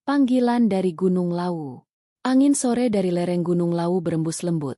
Panggilan dari Gunung Lawu. Angin sore dari lereng Gunung Lawu berembus lembut,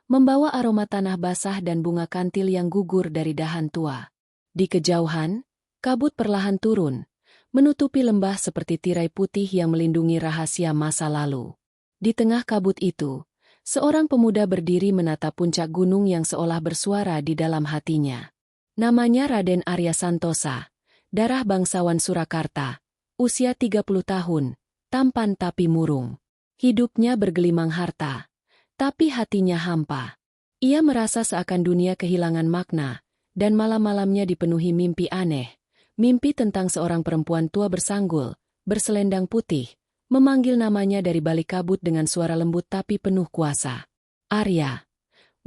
membawa aroma tanah basah dan bunga kantil yang gugur dari dahan tua. Di kejauhan, kabut perlahan turun, menutupi lembah seperti tirai putih yang melindungi rahasia masa lalu. Di tengah kabut itu, seorang pemuda berdiri menatap puncak gunung yang seolah bersuara di dalam hatinya. Namanya Raden Arya Santosa, darah bangsawan Surakarta, usia 30 tahun, tampan tapi murung. Hidupnya bergelimang harta, tapi hatinya hampa. Ia merasa seakan dunia kehilangan makna, dan malam-malamnya dipenuhi mimpi aneh. Mimpi tentang seorang perempuan tua bersanggul, berselendang putih, memanggil namanya dari balik kabut dengan suara lembut tapi penuh kuasa. Arya,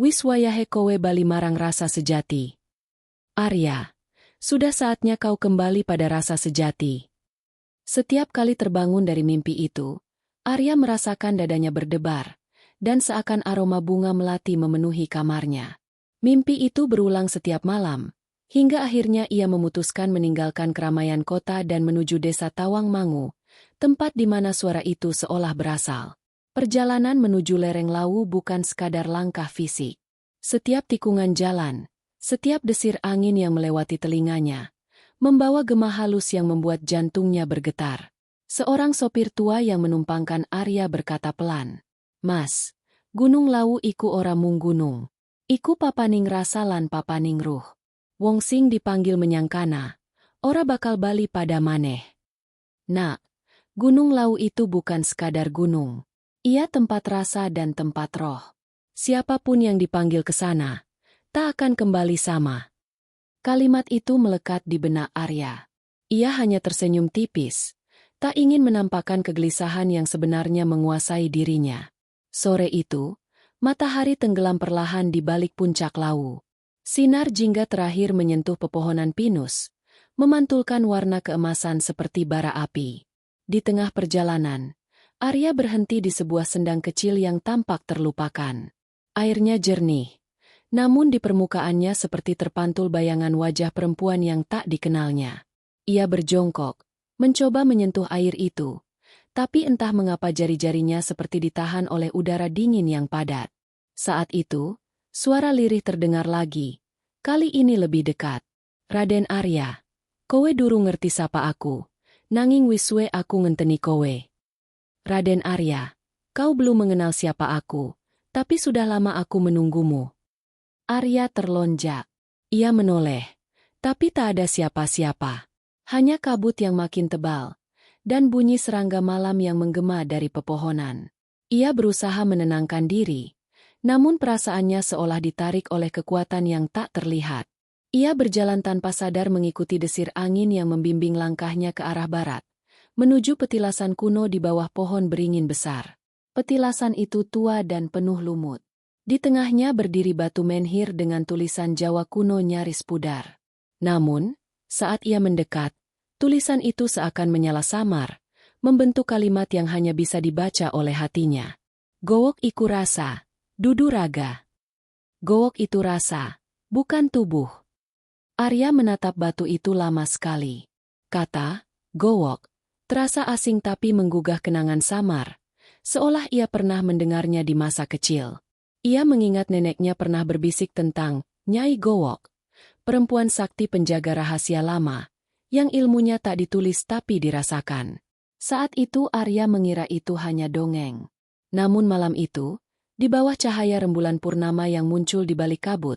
wiswayahe kowe bali marang rasa sejati. Arya, sudah saatnya kau kembali pada rasa sejati. Setiap kali terbangun dari mimpi itu, Arya merasakan dadanya berdebar, dan seakan aroma bunga melati memenuhi kamarnya. Mimpi itu berulang setiap malam, hingga akhirnya ia memutuskan meninggalkan keramaian kota dan menuju desa Tawangmangu, tempat di mana suara itu seolah berasal. Perjalanan menuju lereng Lawu bukan sekadar langkah fisik. Setiap tikungan jalan, setiap desir angin yang melewati telinganya, membawa gema halus yang membuat jantungnya bergetar. Seorang sopir tua yang menumpangkan Arya berkata pelan, "Mas, Gunung Lawu iku ora mung gunung. Iku papaning rasa lan papaning ruh. Wong sing dipanggil menyangkana, ora bakal bali pada maneh." Nak, Gunung Lawu itu bukan sekadar gunung. Ia tempat rasa dan tempat roh. Siapapun yang dipanggil ke sana, tak akan kembali sama. Kalimat itu melekat di benak Arya. Ia hanya tersenyum tipis, tak ingin menampakkan kegelisahan yang sebenarnya menguasai dirinya. Sore itu, matahari tenggelam perlahan di balik puncak Lawu. Sinar jingga terakhir menyentuh pepohonan pinus, memantulkan warna keemasan seperti bara api. Di tengah perjalanan, Arya berhenti di sebuah sendang kecil yang tampak terlupakan. Airnya jernih, namun di permukaannya seperti terpantul bayangan wajah perempuan yang tak dikenalnya. Ia berjongkok, mencoba menyentuh air itu, tapi entah mengapa jari-jarinya seperti ditahan oleh udara dingin yang padat. Saat itu, suara lirih terdengar lagi, kali ini lebih dekat. "Raden Arya, kowe durung ngerti sapa aku, nanging wiswe aku ngenteni kowe." "Raden Arya, kau belum mengenal siapa aku, tapi sudah lama aku menunggumu." Arya terlonjak. Ia menoleh, tapi tak ada siapa-siapa. Hanya kabut yang makin tebal, dan bunyi serangga malam yang menggema dari pepohonan. Ia berusaha menenangkan diri, namun perasaannya seolah ditarik oleh kekuatan yang tak terlihat. Ia berjalan tanpa sadar mengikuti desir angin yang membimbing langkahnya ke arah barat, menuju petilasan kuno di bawah pohon beringin besar. Petilasan itu tua dan penuh lumut. Di tengahnya berdiri batu menhir dengan tulisan Jawa kuno nyaris pudar. Namun, saat ia mendekat, tulisan itu seakan menyala samar, membentuk kalimat yang hanya bisa dibaca oleh hatinya. "Gowok iku rasa, dudu raga." Gowok itu rasa, bukan tubuh. Arya menatap batu itu lama sekali. Kata, "gowok," terasa asing tapi menggugah kenangan samar, seolah ia pernah mendengarnya di masa kecil. Ia mengingat neneknya pernah berbisik tentang Nyai Gowok, perempuan sakti penjaga rahasia lama, yang ilmunya tak ditulis tapi dirasakan. Saat itu Arya mengira itu hanya dongeng. Namun malam itu, di bawah cahaya rembulan purnama yang muncul di balik kabut,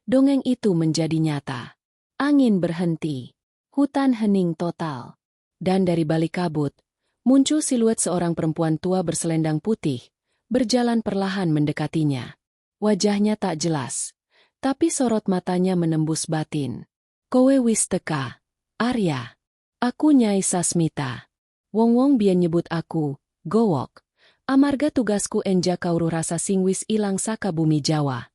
dongeng itu menjadi nyata. Angin berhenti, hutan hening total, dan dari balik kabut, muncul siluet seorang perempuan tua berselendang putih, berjalan perlahan mendekatinya. Wajahnya tak jelas, tapi sorot matanya menembus batin. "Kowe wis teka, Arya. Aku Nyai Sasmita. Wong-wong biyen nyebut aku, Gowok. Amarga tugasku enja kauruh rasa sing wis ilang saka bumi Jawa.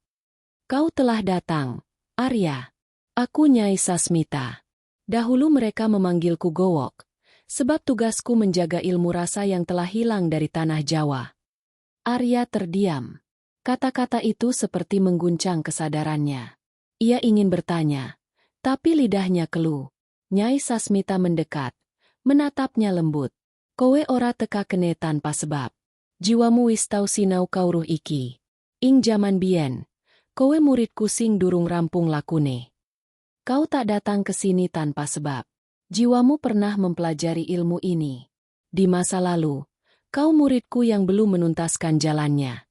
Kau telah datang, Arya. Aku Nyai Sasmita. Dahulu mereka memanggilku Gowok, sebab tugasku menjaga ilmu rasa yang telah hilang dari tanah Jawa." Arya terdiam. Kata-kata itu seperti mengguncang kesadarannya. Ia ingin bertanya, tapi lidahnya keluh. Nyai Sasmita mendekat, menatapnya lembut. Kowe ora teka kene tanpa sebab. Jiwamu wis tau sinau kawruh iki. Ing jaman biyen, kowe muridku sing durung rampung lakune. Kau tak datang ke sini tanpa sebab. Jiwamu pernah mempelajari ilmu ini. Di masa lalu, kau muridku yang belum menuntaskan jalannya.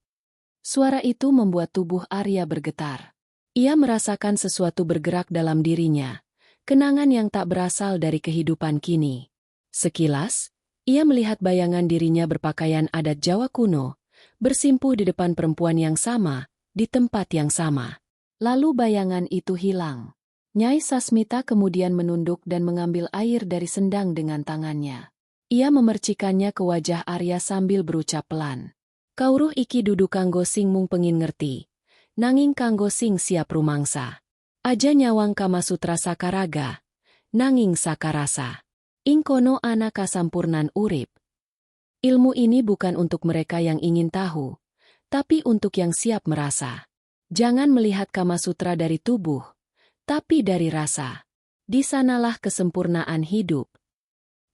Suara itu membuat tubuh Arya bergetar. Ia merasakan sesuatu bergerak dalam dirinya, kenangan yang tak berasal dari kehidupan kini. Sekilas, ia melihat bayangan dirinya berpakaian adat Jawa kuno, bersimpuh di depan perempuan yang sama, di tempat yang sama. Lalu bayangan itu hilang. Nyai Sasmita kemudian menunduk dan mengambil air dari sendang dengan tangannya. Ia memercikannya ke wajah Arya sambil berucap pelan. Kawruh iki dudu kanggo sing mung pengin ngerti, nanging kanggo sing siap rumangsa. Aja nyawang Kamasutra sakaraga, nanging sakarasa. Ing kono ana kasampurnan urip. Ilmu ini bukan untuk mereka yang ingin tahu, tapi untuk yang siap merasa. Jangan melihat Kamasutra dari tubuh, tapi dari rasa. Di sanalah kesempurnaan hidup.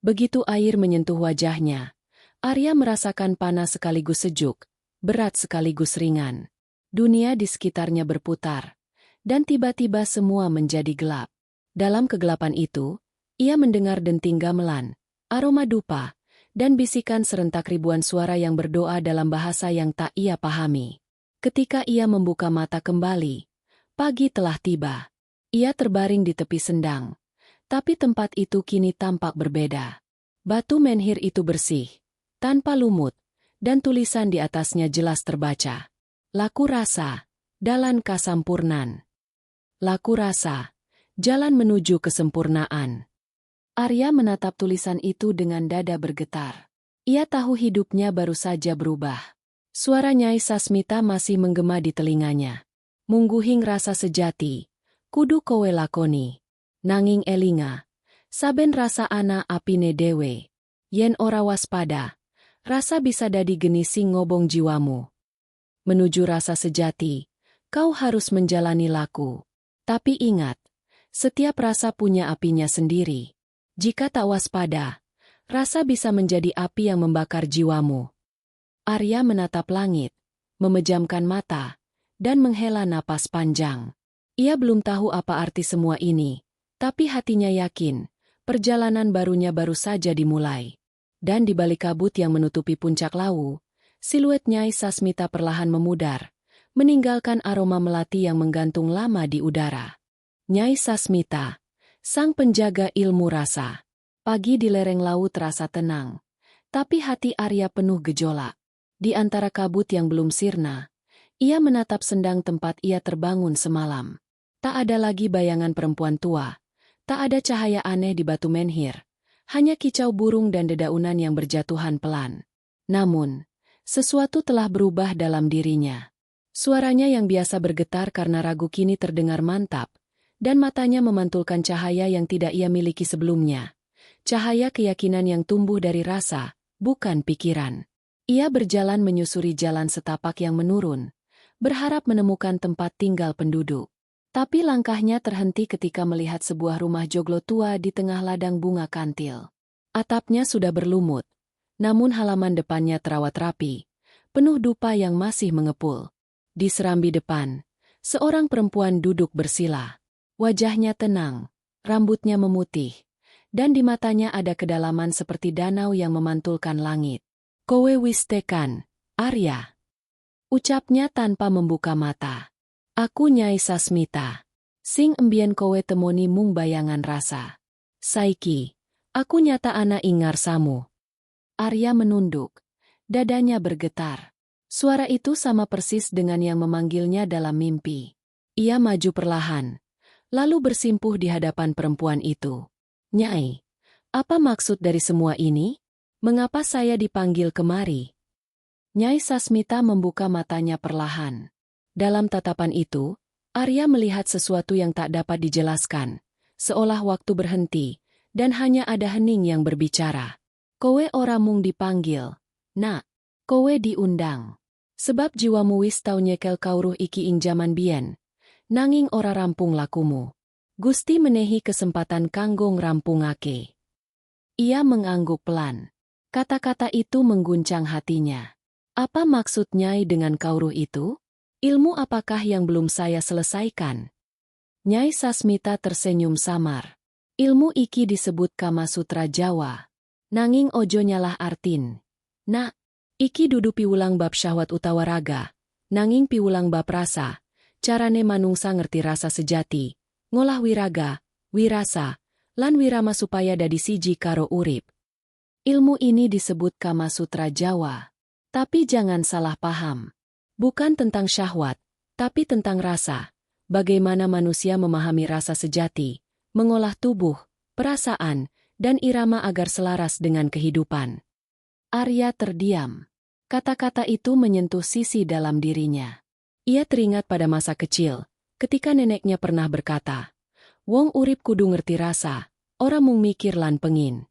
Begitu air menyentuh wajahnya, Arya merasakan panas sekaligus sejuk, berat sekaligus ringan. Dunia di sekitarnya berputar, dan tiba-tiba semua menjadi gelap. Dalam kegelapan itu, ia mendengar denting gamelan, aroma dupa, dan bisikan serentak ribuan suara yang berdoa dalam bahasa yang tak ia pahami. Ketika ia membuka mata kembali, pagi telah tiba. Ia terbaring di tepi sendang, tapi tempat itu kini tampak berbeda. Batu menhir itu bersih, tanpa lumut, dan tulisan di atasnya jelas terbaca. Laku rasa, dalan kasampurnan. Laku rasa, jalan menuju kesempurnaan. Arya menatap tulisan itu dengan dada bergetar. Ia tahu hidupnya baru saja berubah. Suara Nyai Sasmita masih menggema di telinganya. Mungguhing rasa sejati, kudu kowe lakoni. Nanging elinga, saben rasa ana apine dewe. Yen ora waspada, rasa bisa dadi geni sing ngobong jiwamu. Menuju rasa sejati, kau harus menjalani laku. Tapi ingat, setiap rasa punya apinya sendiri. Jika tak waspada, rasa bisa menjadi api yang membakar jiwamu. Arya menatap langit, memejamkan mata, dan menghela napas panjang. Ia belum tahu apa arti semua ini, tapi hatinya yakin, perjalanan barunya baru saja dimulai. Dan di balik kabut yang menutupi puncak Lawu, siluet Nyai Sasmita perlahan memudar, meninggalkan aroma melati yang menggantung lama di udara. Nyai Sasmita, sang penjaga ilmu rasa. Pagi di lereng Lawu terasa tenang, tapi hati Arya penuh gejolak. Di antara kabut yang belum sirna, ia menatap sendang tempat ia terbangun semalam. Tak ada lagi bayangan perempuan tua, tak ada cahaya aneh di batu menhir, hanya kicau burung dan dedaunan yang berjatuhan pelan. Namun, sesuatu telah berubah dalam dirinya. Suaranya yang biasa bergetar karena ragu kini terdengar mantap, dan matanya memantulkan cahaya yang tidak ia miliki sebelumnya. Cahaya keyakinan yang tumbuh dari rasa, bukan pikiran. Ia berjalan menyusuri jalan setapak yang menurun, berharap menemukan tempat tinggal penduduk. Tapi langkahnya terhenti ketika melihat sebuah rumah joglo tua di tengah ladang bunga kantil. Atapnya sudah berlumut, namun halaman depannya terawat rapi, penuh dupa yang masih mengepul. Di serambi depan, seorang perempuan duduk bersila. Wajahnya tenang, rambutnya memutih, dan di matanya ada kedalaman seperti danau yang memantulkan langit. Kowe wis tekan, Arya. Ucapnya tanpa membuka mata. Aku Nyai Sasmita. Sing embien kowe temoni mung bayangan rasa. Saiki, aku nyata ana ingar samu. Arya menunduk. Dadanya bergetar. Suara itu sama persis dengan yang memanggilnya dalam mimpi. Ia maju perlahan, lalu bersimpuh di hadapan perempuan itu. Nyai, apa maksud dari semua ini? Mengapa saya dipanggil kemari? Nyai Sasmita membuka matanya perlahan. Dalam tatapan itu, Arya melihat sesuatu yang tak dapat dijelaskan, seolah waktu berhenti, dan hanya ada hening yang berbicara. Kowe ora mung dipanggil, nak, kowe diundang. Sebab jiwamu wis tau nyekel kawruh iki ing jaman biyen, nanging ora rampung lakumu. Gusti menehi kesempatan kanggo ngrampungake. Ia mengangguk pelan. Kata-kata itu mengguncang hatinya. Apa maksud Nyai dengan kauruh itu? Ilmu apakah yang belum saya selesaikan? Nyai Sasmita tersenyum samar. Ilmu iki disebut Kama Sutra Jawa. Nanging ojo nyalah artin. Nak, iki dudu piwulang bab syahwat utawa raga. Nanging piwulang bab rasa. Carane manungsa ngerti rasa sejati. Ngolah wiraga, wirasa, lan wirama supaya dadi siji karo urip. Ilmu ini disebut Kama Sutra Jawa. Tapi jangan salah paham. Bukan tentang syahwat, tapi tentang rasa. Bagaimana manusia memahami rasa sejati, mengolah tubuh, perasaan, dan irama agar selaras dengan kehidupan. Arya terdiam. Kata-kata itu menyentuh sisi dalam dirinya. Ia teringat pada masa kecil, ketika neneknya pernah berkata, "Wong urip kudu ngerti rasa, ora mung mikir lan pengin."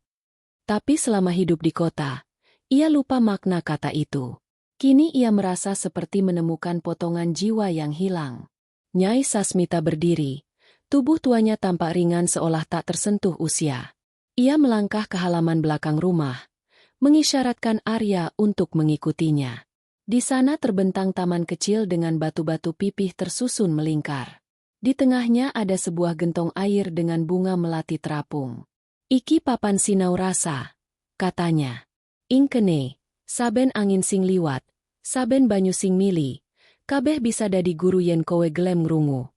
Tapi selama hidup di kota, ia lupa makna kata itu. Kini ia merasa seperti menemukan potongan jiwa yang hilang. Nyai Sasmita berdiri, tubuh tuanya tampak ringan seolah tak tersentuh usia. Ia melangkah ke halaman belakang rumah, mengisyaratkan Arya untuk mengikutinya. Di sana terbentang taman kecil dengan batu-batu pipih tersusun melingkar. Di tengahnya ada sebuah gentong air dengan bunga melati terapung. "Iki papan sinau rasa," katanya. "Ing kene, saben angin sing liwat, saben banyu sing mili, kabeh bisa dadi guru yen kowe gelem ngrungu.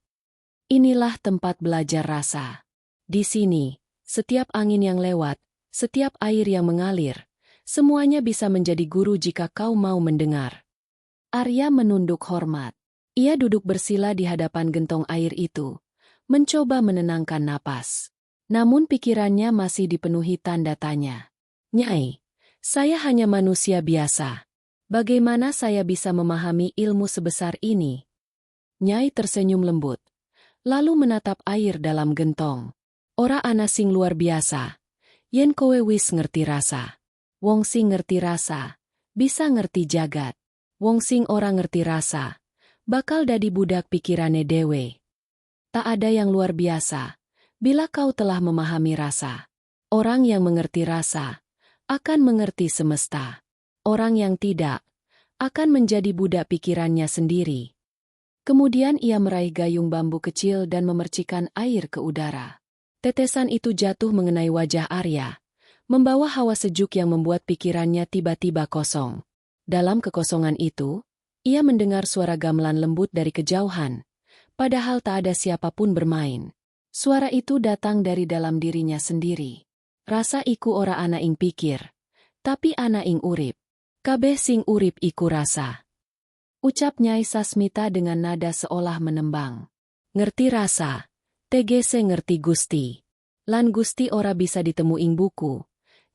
Inilah tempat belajar rasa. Di sini, setiap angin yang lewat, setiap air yang mengalir, semuanya bisa menjadi guru jika kau mau mendengar." Arya menunduk hormat. Ia duduk bersila di hadapan gentong air itu, mencoba menenangkan napas. Namun pikirannya masih dipenuhi tanda tanya. "Nyai, saya hanya manusia biasa. Bagaimana saya bisa memahami ilmu sebesar ini?" Nyai tersenyum lembut, lalu menatap air dalam gentong. "Ora ana sing luar biasa. Yen kowe wis ngerti rasa. Wong sing ngerti rasa, bisa ngerti jagat. Wong sing ora ngerti rasa, bakal dadi budak pikirane dewe. Tak ada yang luar biasa, bila kau telah memahami rasa. Orang yang mengerti rasa, akan mengerti semesta. Orang yang tidak, akan menjadi budak pikirannya sendiri." Kemudian ia meraih gayung bambu kecil dan memercikan air ke udara. Tetesan itu jatuh mengenai wajah Arya, membawa hawa sejuk yang membuat pikirannya tiba-tiba kosong. Dalam kekosongan itu, ia mendengar suara gamelan lembut dari kejauhan, padahal tak ada siapapun bermain. Suara itu datang dari dalam dirinya sendiri. "Rasa iku ora ana ing pikir, tapi ana ing urip. Kabeh sing urip iku rasa." Ucap Nyai Sasmita dengan nada seolah menembang. "Ngerti rasa, tegese ngerti Gusti. Lan Gusti ora bisa ditemu ing buku,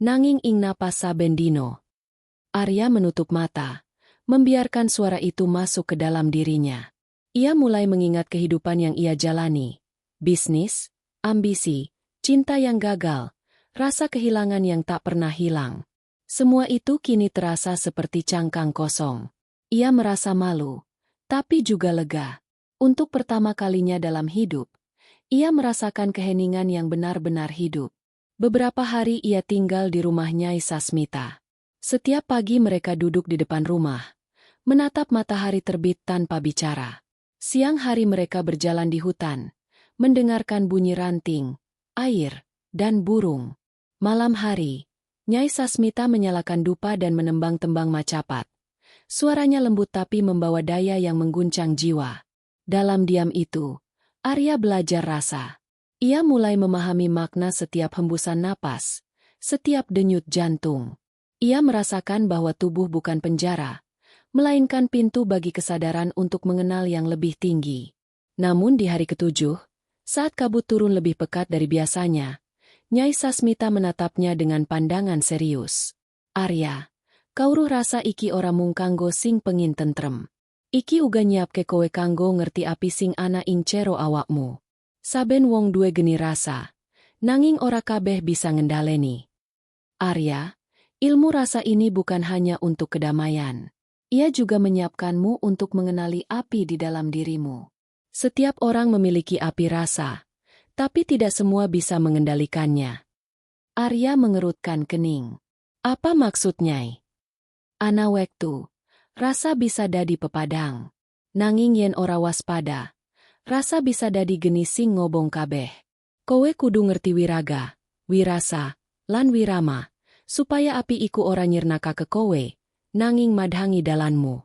nanging ing napas saben dino." Arya menutup mata, membiarkan suara itu masuk ke dalam dirinya. Ia mulai mengingat kehidupan yang ia jalani. Bisnis, ambisi, cinta yang gagal, rasa kehilangan yang tak pernah hilang. Semua itu kini terasa seperti cangkang kosong. Ia merasa malu, tapi juga lega. Untuk pertama kalinya dalam hidup, ia merasakan keheningan yang benar-benar hidup. Beberapa hari ia tinggal di rumah Nyai Sasmita. Setiap pagi mereka duduk di depan rumah, menatap matahari terbit tanpa bicara. Siang hari mereka berjalan di hutan, mendengarkan bunyi ranting, air, dan burung. Malam hari, Nyai Sasmita menyalakan dupa dan menembang tembang macapat. Suaranya lembut tapi membawa daya yang mengguncang jiwa. Dalam diam itu, Arya belajar rasa. Ia mulai memahami makna setiap hembusan napas, setiap denyut jantung. Ia merasakan bahwa tubuh bukan penjara, melainkan pintu bagi kesadaran untuk mengenal yang lebih tinggi. Namun di hari ketujuh, saat kabut turun lebih pekat dari biasanya, Nyai Sasmita menatapnya dengan pandangan serius. "Arya, kauruh rasa iki ora mung kanggo sing pengin tentrem. Iki uga nyiapke kowe kanggo ngerti api sing ana ing cero awakmu. Saben wong duwe geni rasa, nanging ora kabeh bisa ngendaleni. Arya, ilmu rasa ini bukan hanya untuk kedamaian. Ia juga menyiapkanmu untuk mengenali api di dalam dirimu. Setiap orang memiliki api rasa, tapi tidak semua bisa mengendalikannya." Arya mengerutkan kening. Apa maksud Nyai? Ana wektu, rasa bisa dadi pepadang. Nanging yen ora waspada, rasa bisa dadi geni sing ngobong kabeh. Kowe kudu ngerti wiraga, wirasa, lan wirama, supaya api iku ora nyirnaka ke kowe, nanging madhangi dalanmu.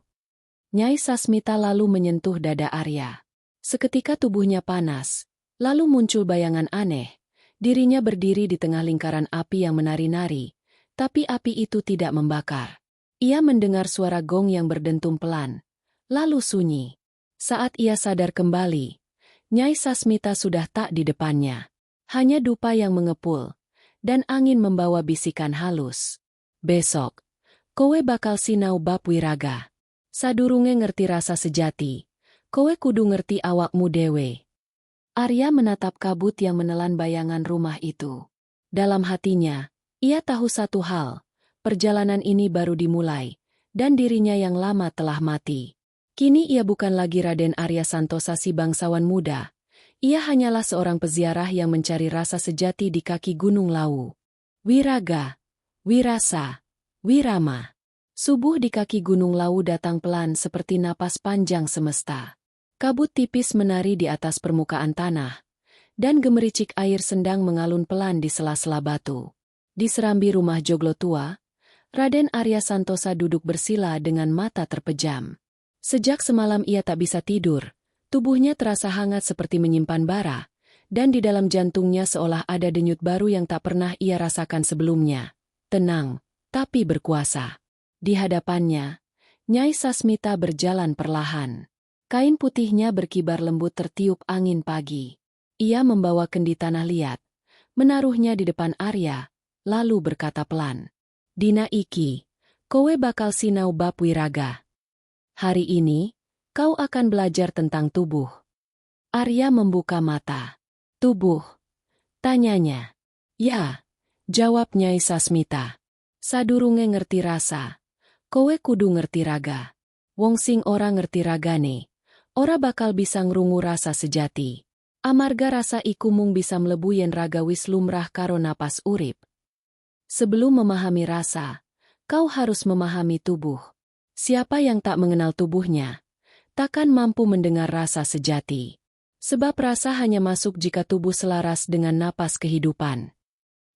Nyai Sasmita lalu menyentuh dada Arya. Seketika tubuhnya panas, lalu muncul bayangan aneh. Dirinya berdiri di tengah lingkaran api yang menari-nari, tapi api itu tidak membakar. Ia mendengar suara gong yang berdentum pelan, lalu sunyi. Saat ia sadar kembali, Nyai Sasmita sudah tak di depannya. Hanya dupa yang mengepul, dan angin membawa bisikan halus. Besok, kowe bakal sinau bab wiraga. Sadurunge ngerti rasa sejati, kowe kudu ngerti awakmu dewe. Arya menatap kabut yang menelan bayangan rumah itu. Dalam hatinya, ia tahu satu hal, perjalanan ini baru dimulai, dan dirinya yang lama telah mati. Kini ia bukan lagi Raden Arya Santosa si bangsawan muda. Ia hanyalah seorang peziarah yang mencari rasa sejati di kaki Gunung Lawu. Wiraga, wirasa, wirama. Subuh di kaki Gunung Lawu datang pelan seperti napas panjang semesta. Kabut tipis menari di atas permukaan tanah, dan gemericik air sendang mengalun pelan di sela-sela batu. Di serambi rumah joglo tua, Raden Arya Santosa duduk bersila dengan mata terpejam. Sejak semalam ia tak bisa tidur, tubuhnya terasa hangat seperti menyimpan bara, dan di dalam jantungnya seolah ada denyut baru yang tak pernah ia rasakan sebelumnya. Tenang, tapi berkuasa. Di hadapannya, Nyai Sasmita berjalan perlahan. Kain putihnya berkibar lembut tertiup angin pagi. Ia membawa kendi tanah liat, menaruhnya di depan Arya, lalu berkata pelan, "Dina iki, kowe bakal sinau bab wiraga. Hari ini, kau akan belajar tentang tubuh." Arya membuka mata. "Tubuh?" tanyanya. "Ya," jawab Nyai Sasmita. "Sadurunge ngerti rasa, kowe kudu ngerti raga. Wong sing ora ngerti ragane, ora bakal bisa ngrungu rasa sejati. Amarga rasa iku mung bisa mlebu yen raga wis lumrah karo napas urip. Sebelum memahami rasa, kau harus memahami tubuh. Siapa yang tak mengenal tubuhnya, takkan mampu mendengar rasa sejati. Sebab rasa hanya masuk jika tubuh selaras dengan napas kehidupan."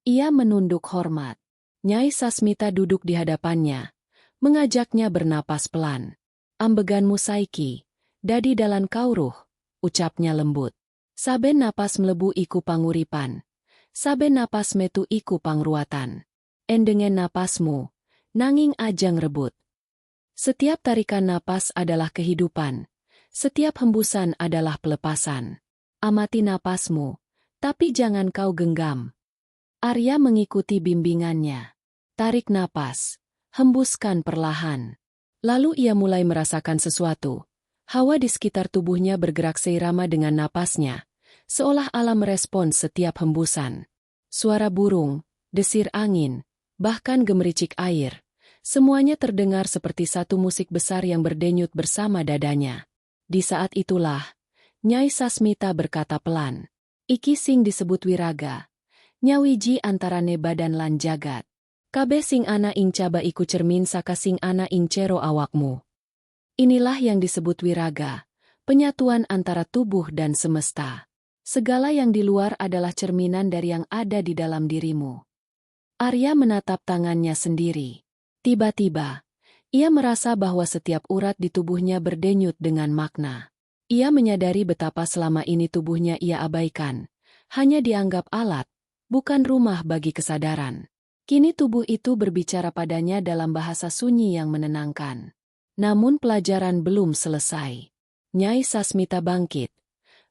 Ia menunduk hormat. Nyai Sasmita duduk di hadapannya, mengajaknya bernapas pelan. "Ambeganmu saiki, dadi dalan kauruh," ucapnya lembut. "Saben napas mlebu iku panguripan, saben napas metu iku pangruatan. Endengen napasmu, nanging ajang rebut. Setiap tarikan napas adalah kehidupan, setiap hembusan adalah pelepasan. Amati napasmu, tapi jangan kau genggam." Arya mengikuti bimbingannya. Tarik napas, hembuskan perlahan. Lalu ia mulai merasakan sesuatu. Hawa di sekitar tubuhnya bergerak seirama dengan napasnya, seolah alam merespons setiap hembusan. Suara burung, desir angin, bahkan gemericik air. Semuanya terdengar seperti satu musik besar yang berdenyut bersama dadanya. Di saat itulah, Nyai Sasmita berkata pelan, "Iki sing disebut wiraga, nyawiji antarane badan lan jagat. Kabeh sing ana ing caba iku cermin saka sing ana ing cero awakmu. Inilah yang disebut wiraga, penyatuan antara tubuh dan semesta. Segala yang di luar adalah cerminan dari yang ada di dalam dirimu." Arya menatap tangannya sendiri. Tiba-tiba, ia merasa bahwa setiap urat di tubuhnya berdenyut dengan makna. Ia menyadari betapa selama ini tubuhnya ia abaikan, hanya dianggap alat, bukan rumah bagi kesadaran. Kini tubuh itu berbicara padanya dalam bahasa sunyi yang menenangkan. Namun pelajaran belum selesai. Nyai Sasmita bangkit,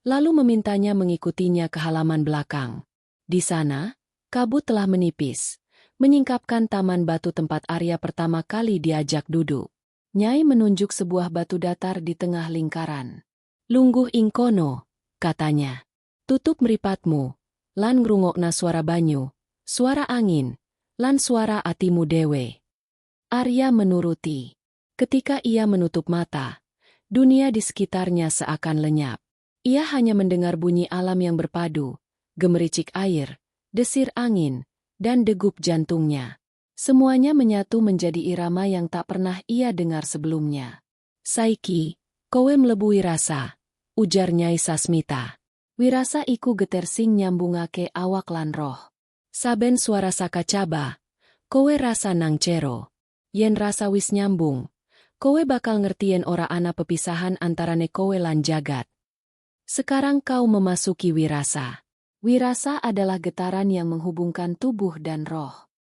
lalu memintanya mengikutinya ke halaman belakang. Di sana, kabut telah menipis, menyingkapkan taman batu tempat Arya pertama kali diajak duduk. Nyai menunjuk sebuah batu datar di tengah lingkaran. "Lungguh ing kono," katanya. "Tutup mripatmu, lan ngrungokna suara banyu, suara angin, lan suara atimu dewe." Arya menuruti. Ketika ia menutup mata, dunia di sekitarnya seakan lenyap. Ia hanya mendengar bunyi alam yang berpadu, gemericik air, desir angin, dan degup jantungnya. Semuanya menyatu menjadi irama yang tak pernah ia dengar sebelumnya. Saiki, kowe mlebu wirasa, ujar Nyai Sasmita. Wirasa iku geter sing nyambungake awak lan roh. Saben suara saka caba, kowe rasa nang cero. Yen rasa wis nyambung, kowe bakal ngertien ora ana pepisahan antarane kowe lan jagat. Sekarang kau memasuki wirasa. Wirasa adalah getaran yang menghubungkan tubuh dan roh.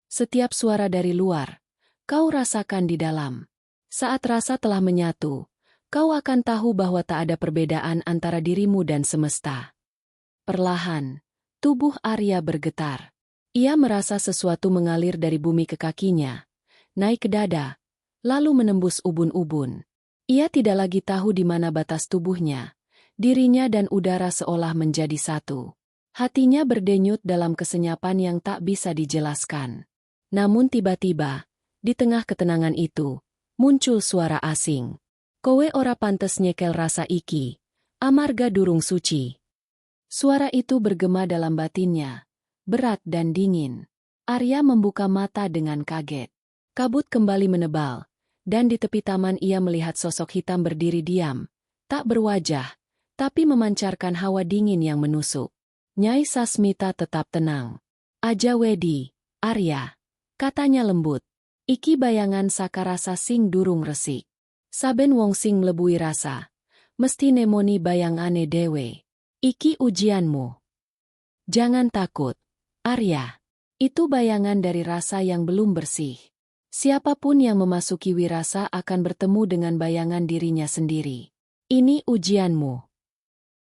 Setiap suara dari luar, kau rasakan di dalam. Saat rasa telah menyatu, kau akan tahu bahwa tak ada perbedaan antara dirimu dan semesta. Perlahan, tubuh Arya bergetar. Ia merasa sesuatu mengalir dari bumi ke kakinya, naik ke dada, lalu menembus ubun-ubun. Ia tidak lagi tahu di mana batas tubuhnya. Dirinya dan udara seolah menjadi satu. Hatinya berdenyut dalam kesenyapan yang tak bisa dijelaskan. Namun tiba-tiba, di tengah ketenangan itu, muncul suara asing. Kowe ora pantes nyekel rasa iki, amarga durung suci. Suara itu bergema dalam batinnya, berat dan dingin. Arya membuka mata dengan kaget. Kabut kembali menebal, dan di tepi taman ia melihat sosok hitam berdiri diam, tak berwajah, tapi memancarkan hawa dingin yang menusuk. Nyai Sasmita tetap tenang. Aja wedi, Arya, katanya lembut. Iki bayangan saka rasa sing durung resik. Saben wong sing mlebui rasa, mesti nemoni bayangane dewe. Iki ujianmu. Jangan takut, Arya. Itu bayangan dari rasa yang belum bersih. Siapapun yang memasuki wirasa akan bertemu dengan bayangan dirinya sendiri. Ini ujianmu.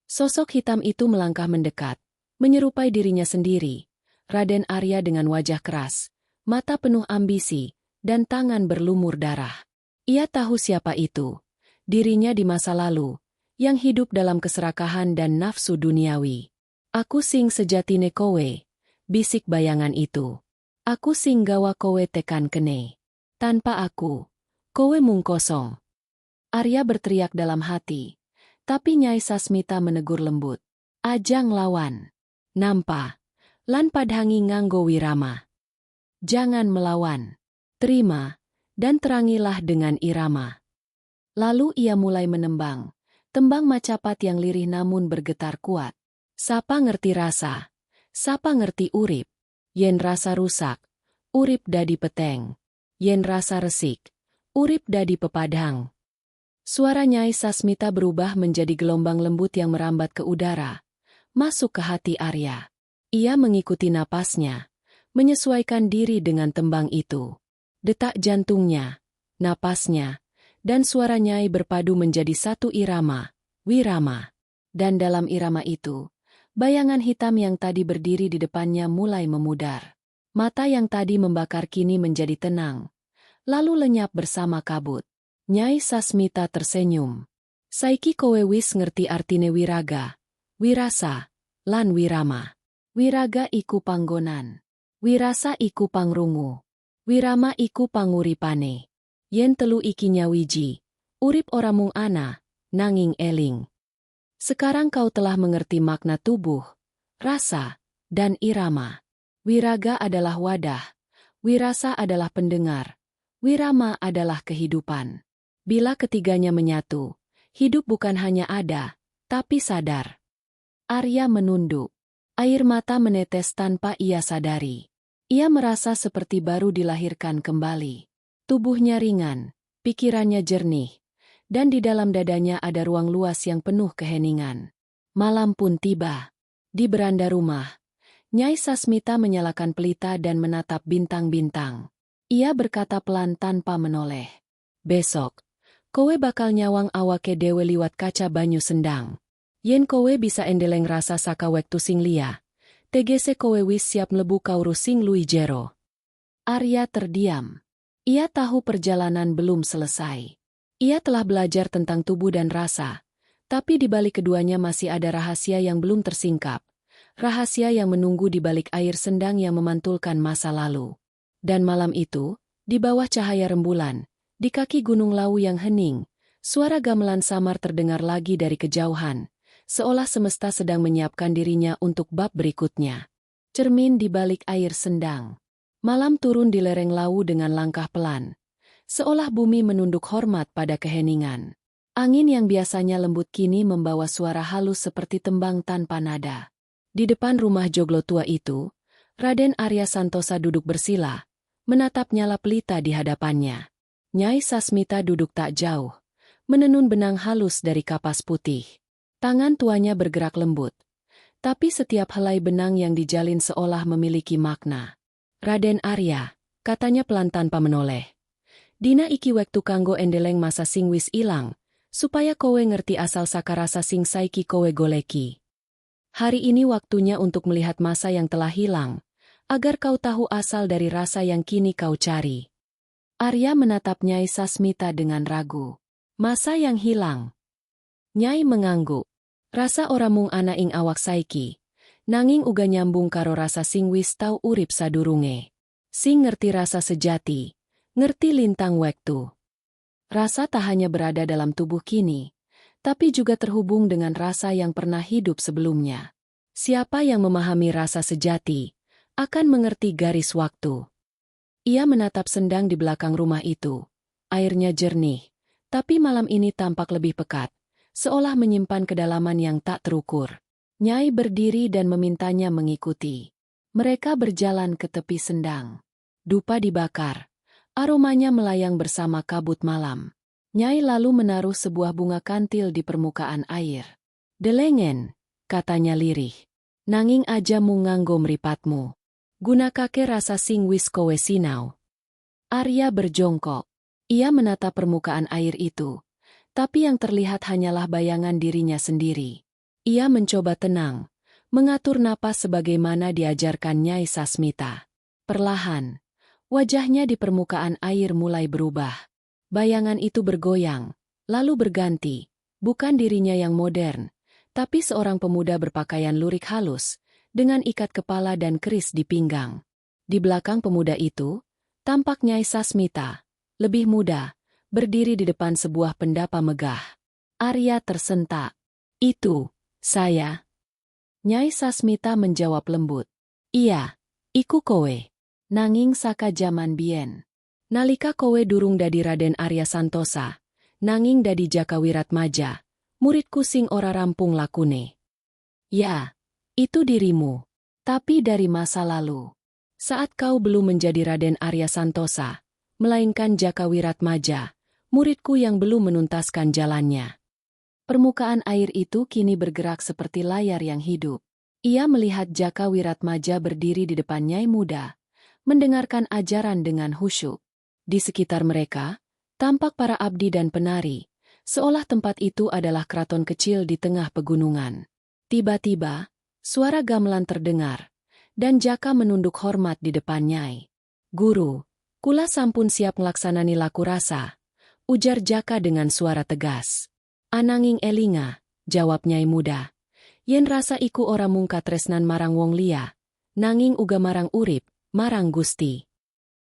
Sosok hitam itu melangkah mendekat, menyerupai dirinya sendiri. Raden Arya dengan wajah keras, mata penuh ambisi, dan tangan berlumur darah. Ia tahu siapa itu. Dirinya di masa lalu, yang hidup dalam keserakahan dan nafsu duniawi. Aku sing sejatine kowe, bisik bayangan itu. Aku sing gawa kowe tekan kene. Tanpa aku, kowe mung kosong. Arya berteriak dalam hati. Tapi Nyai Sasmita menegur lembut. Ajang lawan. Nampa. Lan padhangi nganggo wirama. Jangan melawan. Terima, dan terangilah dengan irama. Lalu ia mulai menembang. Tembang macapat yang lirih namun bergetar kuat. Sapa ngerti rasa. Sapa ngerti urip. Yen rasa rusak. Urip dadi peteng. Yen rasa resik. Urip dadi pepadhang. Suara Nyai Sasmita berubah menjadi gelombang lembut yang merambat ke udara, masuk ke hati Arya. Ia mengikuti napasnya, menyesuaikan diri dengan tembang itu. Detak jantungnya, napasnya, dan suara Nyai berpadu menjadi satu irama, wirama. Dan dalam irama itu, bayangan hitam yang tadi berdiri di depannya mulai memudar. Mata yang tadi membakar kini menjadi tenang, lalu lenyap bersama kabut. Nyai Sasmita tersenyum. Saiki kowe wis ngerti artine wiraga, wirasa, lan wirama. Wiraga iku panggonan. Wirasa iku pangrungu. Wirama iku panguripane. Yen telu iki nyawiji, urip ora mung ana, nanging eling. Sekarang kau telah mengerti makna tubuh, rasa, dan irama. Wiraga adalah wadah, wirasa adalah pendengar, wirama adalah kehidupan. Bila ketiganya menyatu, hidup bukan hanya ada, tapi sadar. Arya menunduk. Air mata menetes tanpa ia sadari. Ia merasa seperti baru dilahirkan kembali. Tubuhnya ringan, pikirannya jernih, dan di dalam dadanya ada ruang luas yang penuh keheningan. Malam pun tiba. Di beranda rumah, Nyai Sasmita menyalakan pelita dan menatap bintang-bintang. Ia berkata pelan tanpa menoleh. Besok, kowe bakal nyawang awake dewe liwat kaca banyu sendang. Yen kowe bisa endeleng rasa saka wektu sing liya, tegese kowe wis siap mlebu kauru sing luwih jero. Arya terdiam. Ia tahu perjalanan belum selesai. Ia telah belajar tentang tubuh dan rasa, tapi di balik keduanya masih ada rahasia yang belum tersingkap. Rahasia yang menunggu di balik air sendang yang memantulkan masa lalu. Dan malam itu, di bawah cahaya rembulan, di kaki Gunung Lawu yang hening, suara gamelan samar terdengar lagi dari kejauhan, seolah semesta sedang menyiapkan dirinya untuk bab berikutnya. Cermin di balik air sendang. Malam turun di lereng Lawu dengan langkah pelan, seolah bumi menunduk hormat pada keheningan. Angin yang biasanya lembut kini membawa suara halus seperti tembang tanpa nada. Di depan rumah joglo tua itu, Raden Arya Santosa duduk bersila, menatap nyala pelita di hadapannya. Nyai Sasmita duduk tak jauh, menenun benang halus dari kapas putih. Tangan tuanya bergerak lembut, tapi setiap helai benang yang dijalin seolah memiliki makna. Raden Arya, katanya pelan tanpa menoleh. Dina iki wektu kanggo endeleng masa sing wis ilang, supaya kowe ngerti asal sakarasa sing saiki kowe goleki. Hari ini waktunya untuk melihat masa yang telah hilang, agar kau tahu asal dari rasa yang kini kau cari. Arya menatap Nyai Sasmita dengan ragu. Masa yang hilang. Nyai mengangguk. Rasa ora mung ana ing awak saiki, nanging uga nyambung karo rasa sing wis tau urip sadurunge. Sing ngerti rasa sejati, ngerti lintang wektu. Rasa tak hanya berada dalam tubuh kini, tapi juga terhubung dengan rasa yang pernah hidup sebelumnya. Siapa yang memahami rasa sejati, akan mengerti garis waktu. Ia menatap sendang di belakang rumah itu. Airnya jernih, tapi malam ini tampak lebih pekat, seolah menyimpan kedalaman yang tak terukur. Nyai berdiri dan memintanya mengikuti. Mereka berjalan ke tepi sendang. Dupa dibakar. Aromanya melayang bersama kabut malam. Nyai lalu menaruh sebuah bunga kantil di permukaan air. Delengen, katanya lirih. Nanging aja mu nganggo mripatmu. Gunakake rasa sing wis kowe sinau. Arya berjongkok. Ia menatap permukaan air itu. Tapi yang terlihat hanyalah bayangan dirinya sendiri. Ia mencoba tenang, mengatur napas sebagaimana diajarkan Nyai Sasmita. Perlahan, wajahnya di permukaan air mulai berubah. Bayangan itu bergoyang, lalu berganti, bukan dirinya yang modern, tapi seorang pemuda berpakaian lurik halus, dengan ikat kepala dan keris di pinggang. Di belakang pemuda itu, tampak Nyai Sasmita, lebih muda, berdiri di depan sebuah pendapa megah. Arya tersentak. Itu, saya. Nyai Sasmita menjawab lembut. Iya, iku kowe. Nanging saka jaman biyen. Nalika kowe durung dadi Raden Arya Santosa, nanging dadi Jaka Wiratmaja, muridku sing ora rampung lakune. Ya, itu dirimu. Tapi dari masa lalu. Saat kau belum menjadi Raden Arya Santosa, melainkan Jaka Wiratmaja, muridku yang belum menuntaskan jalannya. Permukaan air itu kini bergerak seperti layar yang hidup. Ia melihat Jaka Wiratmaja berdiri di depan Nyai muda, mendengarkan ajaran dengan khusyuk. Di sekitar mereka, tampak para abdi dan penari, seolah tempat itu adalah keraton kecil di tengah pegunungan. Tiba-tiba, suara gamelan terdengar, dan Jaka menunduk hormat di depan Nyai. Guru, kula sampun siap nglaksanani laku rasa, ujar Jaka dengan suara tegas. Ananging elinga, jawab Nyai muda. Yen rasa iku ora mung katresnan marang wong liya, nanging uga marang urip, marang Gusti.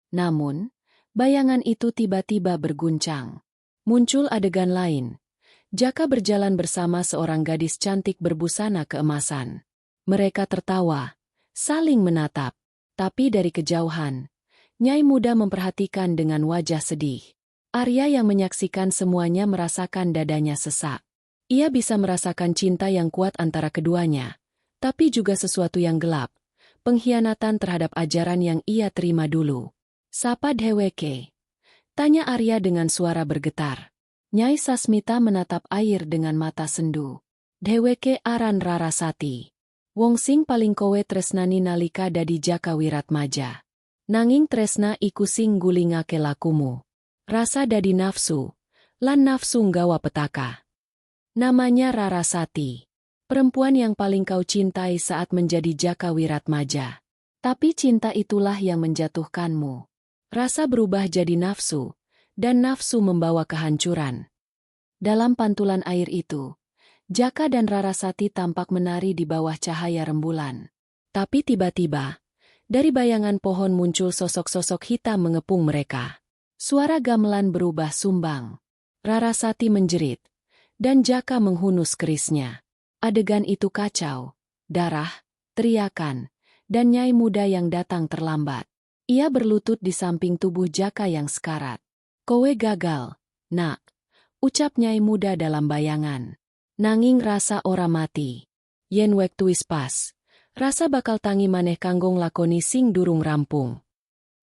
Namun, bayangan itu tiba-tiba berguncang. Muncul adegan lain. Jaka berjalan bersama seorang gadis cantik berbusana keemasan. Mereka tertawa, saling menatap, tapi dari kejauhan, Nyai muda memperhatikan dengan wajah sedih. Arya yang menyaksikan semuanya merasakan dadanya sesak. Ia bisa merasakan cinta yang kuat antara keduanya, tapi juga sesuatu yang gelap, pengkhianatan terhadap ajaran yang ia terima dulu. Sapa dheweke? Tanya Arya dengan suara bergetar. Nyai Sasmita menatap air dengan mata sendu. Dheweke aran Rarasati. Wong sing paling kowe tresnani nalika dadi Jaka Wiratmaja. Nanging tresna iku sing gulingake lakumu. Rasa dadi nafsu, lan nafsu nggawa petaka. Namanya Rarasati. Perempuan yang paling kau cintai saat menjadi Jaka Wiratmaja. Tapi cinta itulah yang menjatuhkanmu. Rasa berubah jadi nafsu, dan nafsu membawa kehancuran. Dalam pantulan air itu, Jaka dan Rarasati tampak menari di bawah cahaya rembulan. Tapi tiba-tiba, dari bayangan pohon muncul sosok-sosok hitam mengepung mereka. Suara gamelan berubah sumbang. Rarasati menjerit, dan Jaka menghunus kerisnya. Adegan itu kacau, darah, teriakan, dan Nyai muda yang datang terlambat. Ia berlutut di samping tubuh Jaka yang sekarat. "Kowe gagal, nak," ucap Nyai muda dalam bayangan. "Nanging rasa ora mati. Yen wektu wis pas, rasa bakal tangi maneh kanggo nglakoni sing durung rampung."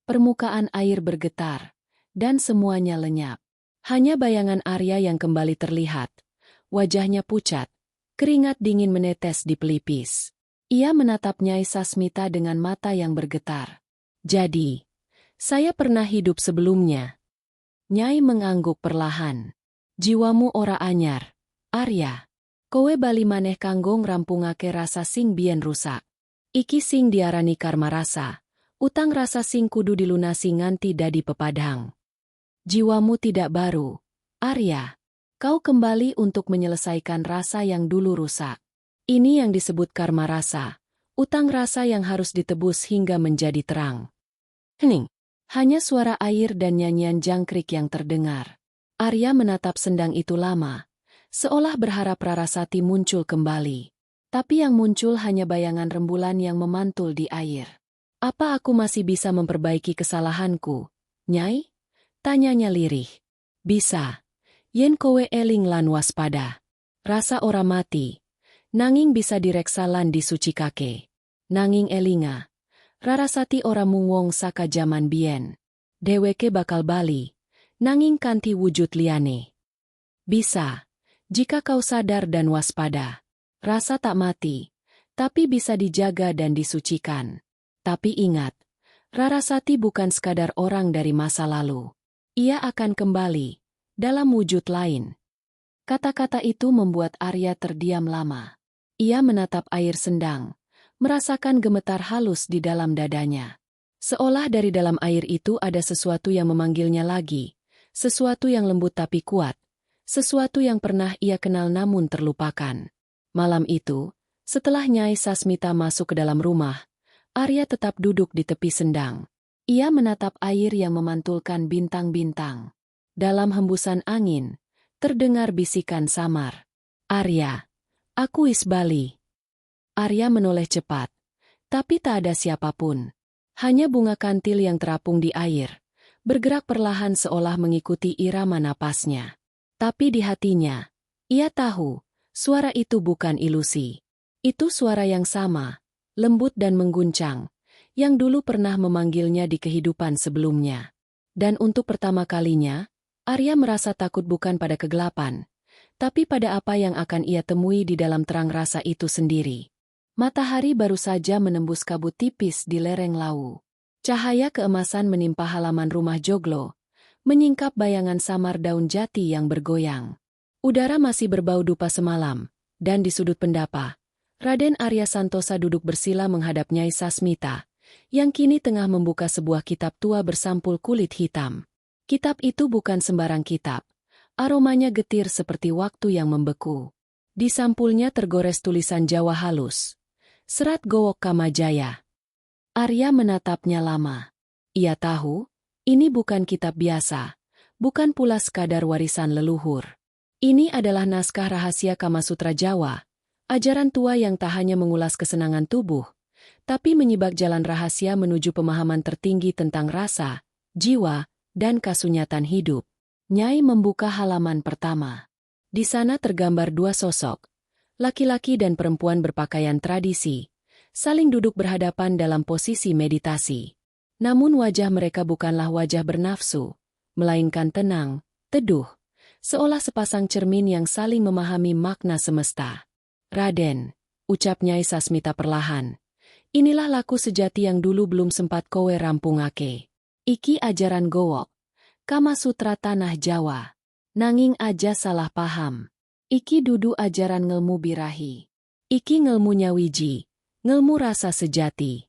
Permukaan air bergetar, dan semuanya lenyap. Hanya bayangan Arya yang kembali terlihat. Wajahnya pucat, keringat dingin menetes di pelipis. Ia menatap Nyai Sasmita dengan mata yang bergetar. "Jadi, saya pernah hidup sebelumnya." Nyai mengangguk perlahan. "Jiwamu ora anyar, Arya. Kowe bali maneh kanggo ngrampungake rasa sing biyen rusak. Iki sing diarani karma rasa, utang rasa sing kudu dilunasi nganti dadi pepadhang. Jiwamu tidak baru, Arya. Kau kembali untuk menyelesaikan rasa yang dulu rusak. Ini yang disebut karma rasa, utang rasa yang harus ditebus hingga menjadi terang." Hening. Hanya suara air dan nyanyian jangkrik yang terdengar. Arya menatap sendang itu lama, seolah berharap Rarasati muncul kembali. Tapi yang muncul hanya bayangan rembulan yang memantul di air. "Apa aku masih bisa memperbaiki kesalahanku, Nyai?" tanyanya lirih. "Bisa. Yen kowe eling lan waspada. Rasa ora mati, nanging bisa direksa lan disucikake. Nanging elinga, Rarasati ora mung wong saka jaman biyen. Dheweke bakal bali, nanging kanthi wujud liyane. Bisa, jika kau sadar dan waspada. Rasa tak mati, tapi bisa dijaga dan disucikan. Tapi ingat, Rarasati bukan sekadar orang dari masa lalu. Ia akan kembali, dalam wujud lain." Kata-kata itu membuat Arya terdiam lama. Ia menatap air sendang, merasakan gemetar halus di dalam dadanya. Seolah dari dalam air itu ada sesuatu yang memanggilnya lagi, sesuatu yang lembut tapi kuat, sesuatu yang pernah ia kenal namun terlupakan. Malam itu, setelah Nyai Sasmita masuk ke dalam rumah, Arya tetap duduk di tepi sendang. Ia menatap air yang memantulkan bintang-bintang. Dalam hembusan angin, terdengar bisikan samar. "Arya, aku wis bali." Arya menoleh cepat, tapi tak ada siapapun. Hanya bunga kantil yang terapung di air, bergerak perlahan seolah mengikuti irama napasnya. Tapi di hatinya, ia tahu, suara itu bukan ilusi. Itu suara yang sama, lembut dan mengguncang, yang dulu pernah memanggilnya di kehidupan sebelumnya. Dan untuk pertama kalinya, Arya merasa takut bukan pada kegelapan, tapi pada apa yang akan ia temui di dalam terang rasa itu sendiri. Matahari baru saja menembus kabut tipis di lereng Lawu. Cahaya keemasan menimpa halaman rumah Joglo, menyingkap bayangan samar daun jati yang bergoyang. Udara masih berbau dupa semalam, dan di sudut pendapa, Raden Arya Santosa duduk bersila menghadap Nyai Sasmita, yang kini tengah membuka sebuah kitab tua bersampul kulit hitam. Kitab itu bukan sembarang kitab. Aromanya getir seperti waktu yang membeku. Di sampulnya tergores tulisan Jawa halus. Serat Gowok Kamajaya. Arya menatapnya lama. Ia tahu, ini bukan kitab biasa, bukan pula sekadar warisan leluhur. Ini adalah naskah rahasia Kamasutra Jawa, ajaran tua yang tak hanya mengulas kesenangan tubuh, tapi menyibak jalan rahasia menuju pemahaman tertinggi tentang rasa, jiwa, dan kasunyatan hidup. Nyai membuka halaman pertama. Di sana tergambar dua sosok, laki-laki dan perempuan berpakaian tradisi, saling duduk berhadapan dalam posisi meditasi. Namun wajah mereka bukanlah wajah bernafsu, melainkan tenang, teduh, seolah sepasang cermin yang saling memahami makna semesta. "Raden," ucap Nyai Sasmita perlahan, "inilah laku sejati yang dulu belum sempat kowe rampungake. Iki ajaran Gowok, Kamasutra Tanah Jawa. Nanging aja salah paham. Iki dudu ajaran ngelmu birahi. Iki ngelmu nyawiji, ngelmu rasa sejati.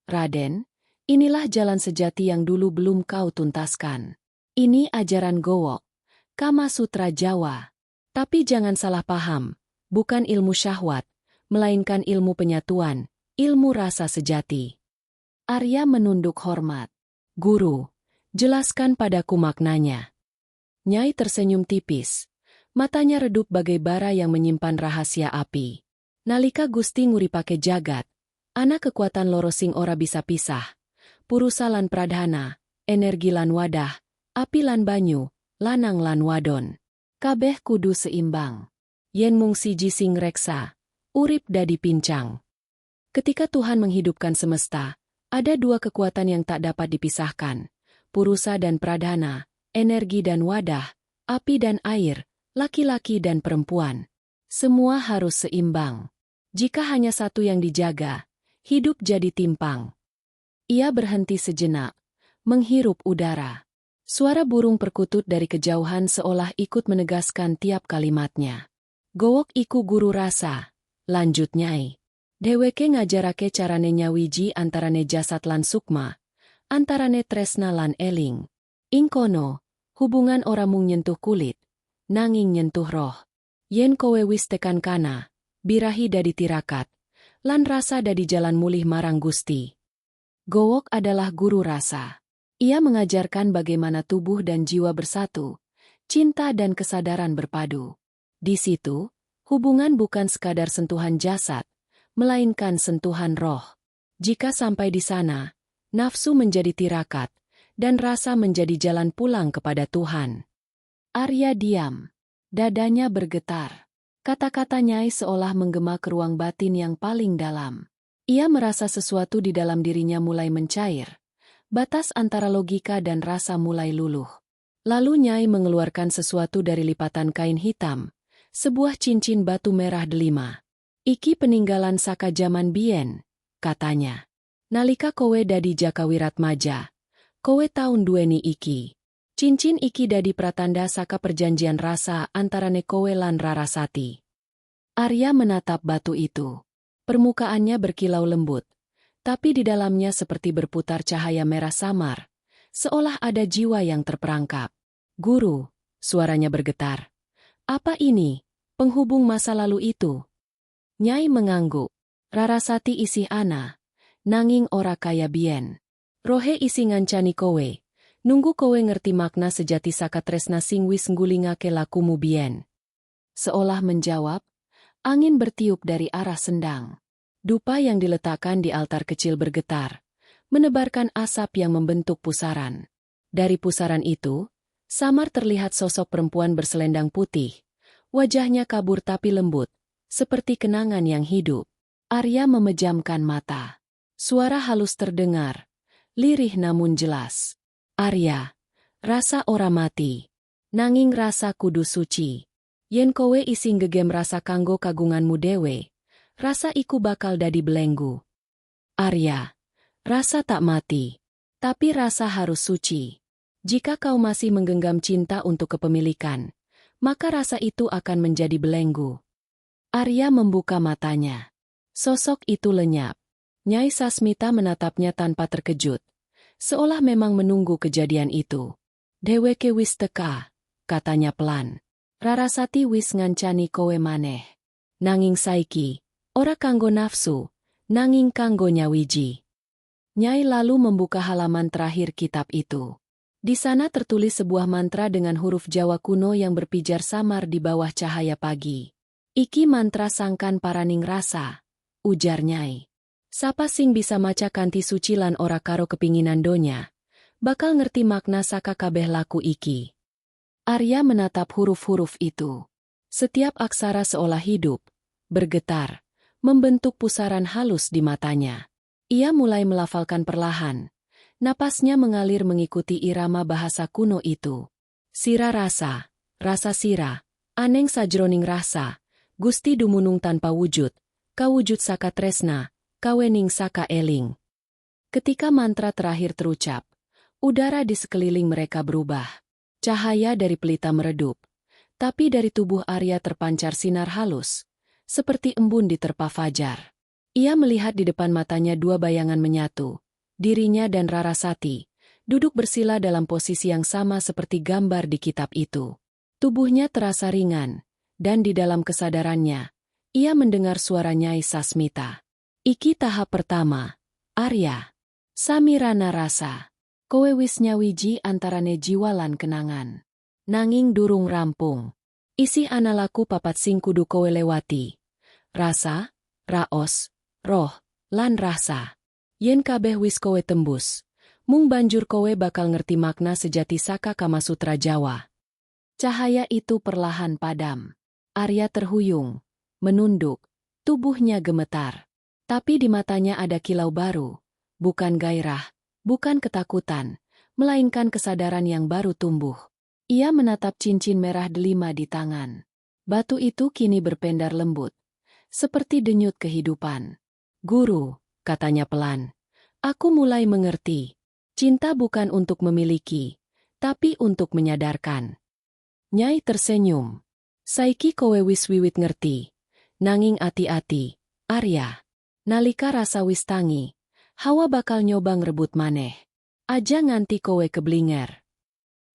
Raden, inilah jalan sejati yang dulu belum kau tuntaskan. Ini ajaran Gowok, Kamasutra Jawa. Tapi jangan salah paham, bukan ilmu syahwat, melainkan ilmu penyatuan, ilmu rasa sejati." Arya menunduk hormat. "Guru, jelaskan padaku maknanya." Nyai tersenyum tipis. Matanya redup bagai bara yang menyimpan rahasia api. "Nalika Gusti nguripake jagat, ana kekuatan loro sing ora bisa pisah. purusa lan pradhana, energi lan wadah, api lan banyu, lanang lan wadon. Kabeh kudu seimbang. Yen mung siji sing reksa, urip dadi pincang. Ketika Tuhan menghidupkan semesta, ada dua kekuatan yang tak dapat dipisahkan. Purusa dan pradhana, energi dan wadah, api dan air, laki-laki dan perempuan. Semua harus seimbang. Jika hanya satu yang dijaga, hidup jadi timpang. Ia berhenti sejenak, menghirup udara. Suara burung perkutut dari kejauhan seolah ikut menegaskan tiap kalimatnya. Gowok iku guru rasa, lanjut Nyai. Dheweke ngajarake carane nyawiji antarane jasad lan sukma, antarane tresna lan eling. Ing kono, hubungan ora mung nyentuh kulit, nanging nyentuh roh. Yen kowe wis tekan kana, birahi dadi tirakat, lan rasa dadi jalan mulih marang Gusti. Gowok adalah guru rasa. Ia mengajarkan bagaimana tubuh dan jiwa bersatu, cinta dan kesadaran berpadu. Di situ, hubungan bukan sekadar sentuhan jasad, melainkan sentuhan roh. Jika sampai di sana, nafsu menjadi tirakat, dan rasa menjadi jalan pulang kepada Tuhan. Arya diam. Dadanya bergetar. Kata-kata Nyai seolah menggema ke ruang batin yang paling dalam. Ia merasa sesuatu di dalam dirinya mulai mencair. Batas antara logika dan rasa mulai luluh. Lalu Nyai mengeluarkan sesuatu dari lipatan kain hitam. Sebuah cincin batu merah delima. Iki peninggalan saka jaman biyen, katanya. Nalika kowe dadi Jakawiratmaja, kowe taun duweni iki. Cincin iki dadi pratanda saka perjanjian rasa antarane kowe lan Rarasati. Arya menatap batu itu. Permukaannya berkilau lembut, tapi di dalamnya seperti berputar cahaya merah samar, seolah ada jiwa yang terperangkap. Guru, suaranya bergetar. Apa ini, penghubung masa lalu itu? Nyai mengangguk. Rarasati isih ana, nanging ora kaya bien. Rohe isi ngancani kowe, nunggu kowe ngerti makna sejati saka tresna sing wis nggulingake lakumu bien. Seolah menjawab, angin bertiup dari arah sendang. Dupa yang diletakkan di altar kecil bergetar, menebarkan asap yang membentuk pusaran. Dari pusaran itu, samar terlihat sosok perempuan berselendang putih. Wajahnya kabur tapi lembut, seperti kenangan yang hidup. Arya memejamkan mata. Suara halus terdengar, lirih namun jelas. Arya, rasa ora mati, nanging rasa kudu suci. Yen kowe ising gegem rasa kanggo kagunganmu dewe, rasa iku bakal dadi belenggu. Arya, rasa tak mati, tapi rasa harus suci. Jika kau masih menggenggam cinta untuk kepemilikan, maka rasa itu akan menjadi belenggu. Arya membuka matanya. Sosok itu lenyap. Nyai Sasmita menatapnya tanpa terkejut, seolah memang menunggu kejadian itu. Dheweke wis teka, katanya pelan. Rarasati wis ngancani kowe maneh. Nanging saiki, ora kanggo nafsu, nanging kanggo nyawiji. Nyai lalu membuka halaman terakhir kitab itu. Di sana tertulis sebuah mantra dengan huruf Jawa kuno yang berpijar samar di bawah cahaya pagi. Iki mantra sangkan paraning rasa, ujar Nyai. Sapa sing bisa maca kanthi suci lan ora karo kepinginan donya, bakal ngerti makna saka kabeh laku iki. Arya menatap huruf-huruf itu. Setiap aksara seolah hidup, bergetar, membentuk pusaran halus di matanya. Ia mulai melafalkan perlahan. Napasnya mengalir mengikuti irama bahasa kuno itu. Sira rasa, rasa sira, aneng sajroning rasa, Gusti dumunung tanpa wujud, kawujud saka tresna, kawening saka eling. Ketika mantra terakhir terucap, udara di sekeliling mereka berubah. Cahaya dari pelita meredup, tapi dari tubuh Arya terpancar sinar halus, seperti embun diterpa fajar. Ia melihat di depan matanya dua bayangan menyatu. Dirinya dan Rarasati, duduk bersila dalam posisi yang sama seperti gambar di kitab itu. Tubuhnya terasa ringan, dan di dalam kesadarannya, ia mendengar suara Nyai Sasmita. Iki tahap pertama, Arya. Samirana rasa. Kowe wis nyawiji antarane jiwa lan kenangan. Nanging durung rampung. Isih ana laku papat sing kudu kowe lewati. Rasa, raos, roh, lan rasa. Yen kabeh wis kowe tembus, mung banjur kowe bakal ngerti makna sejati saka Kamasutra Jawa. Cahaya itu perlahan padam. Arya terhuyung, menunduk, tubuhnya gemetar. Tapi di matanya ada kilau baru, bukan gairah, bukan ketakutan, melainkan kesadaran yang baru tumbuh. Ia menatap cincin merah delima di tangan. Batu itu kini berpendar lembut, seperti denyut kehidupan. Guru, katanya pelan, aku mulai mengerti. Cinta bukan untuk memiliki, tapi untuk menyadarkan. Nyai tersenyum. Saiki kowe wis wiwit ngerti. Nanging ati-ati, Arya. Nalika rasa wis tangi, Hawa bakal nyoba ngrebut maneh. Aja nganti kowe keblinger.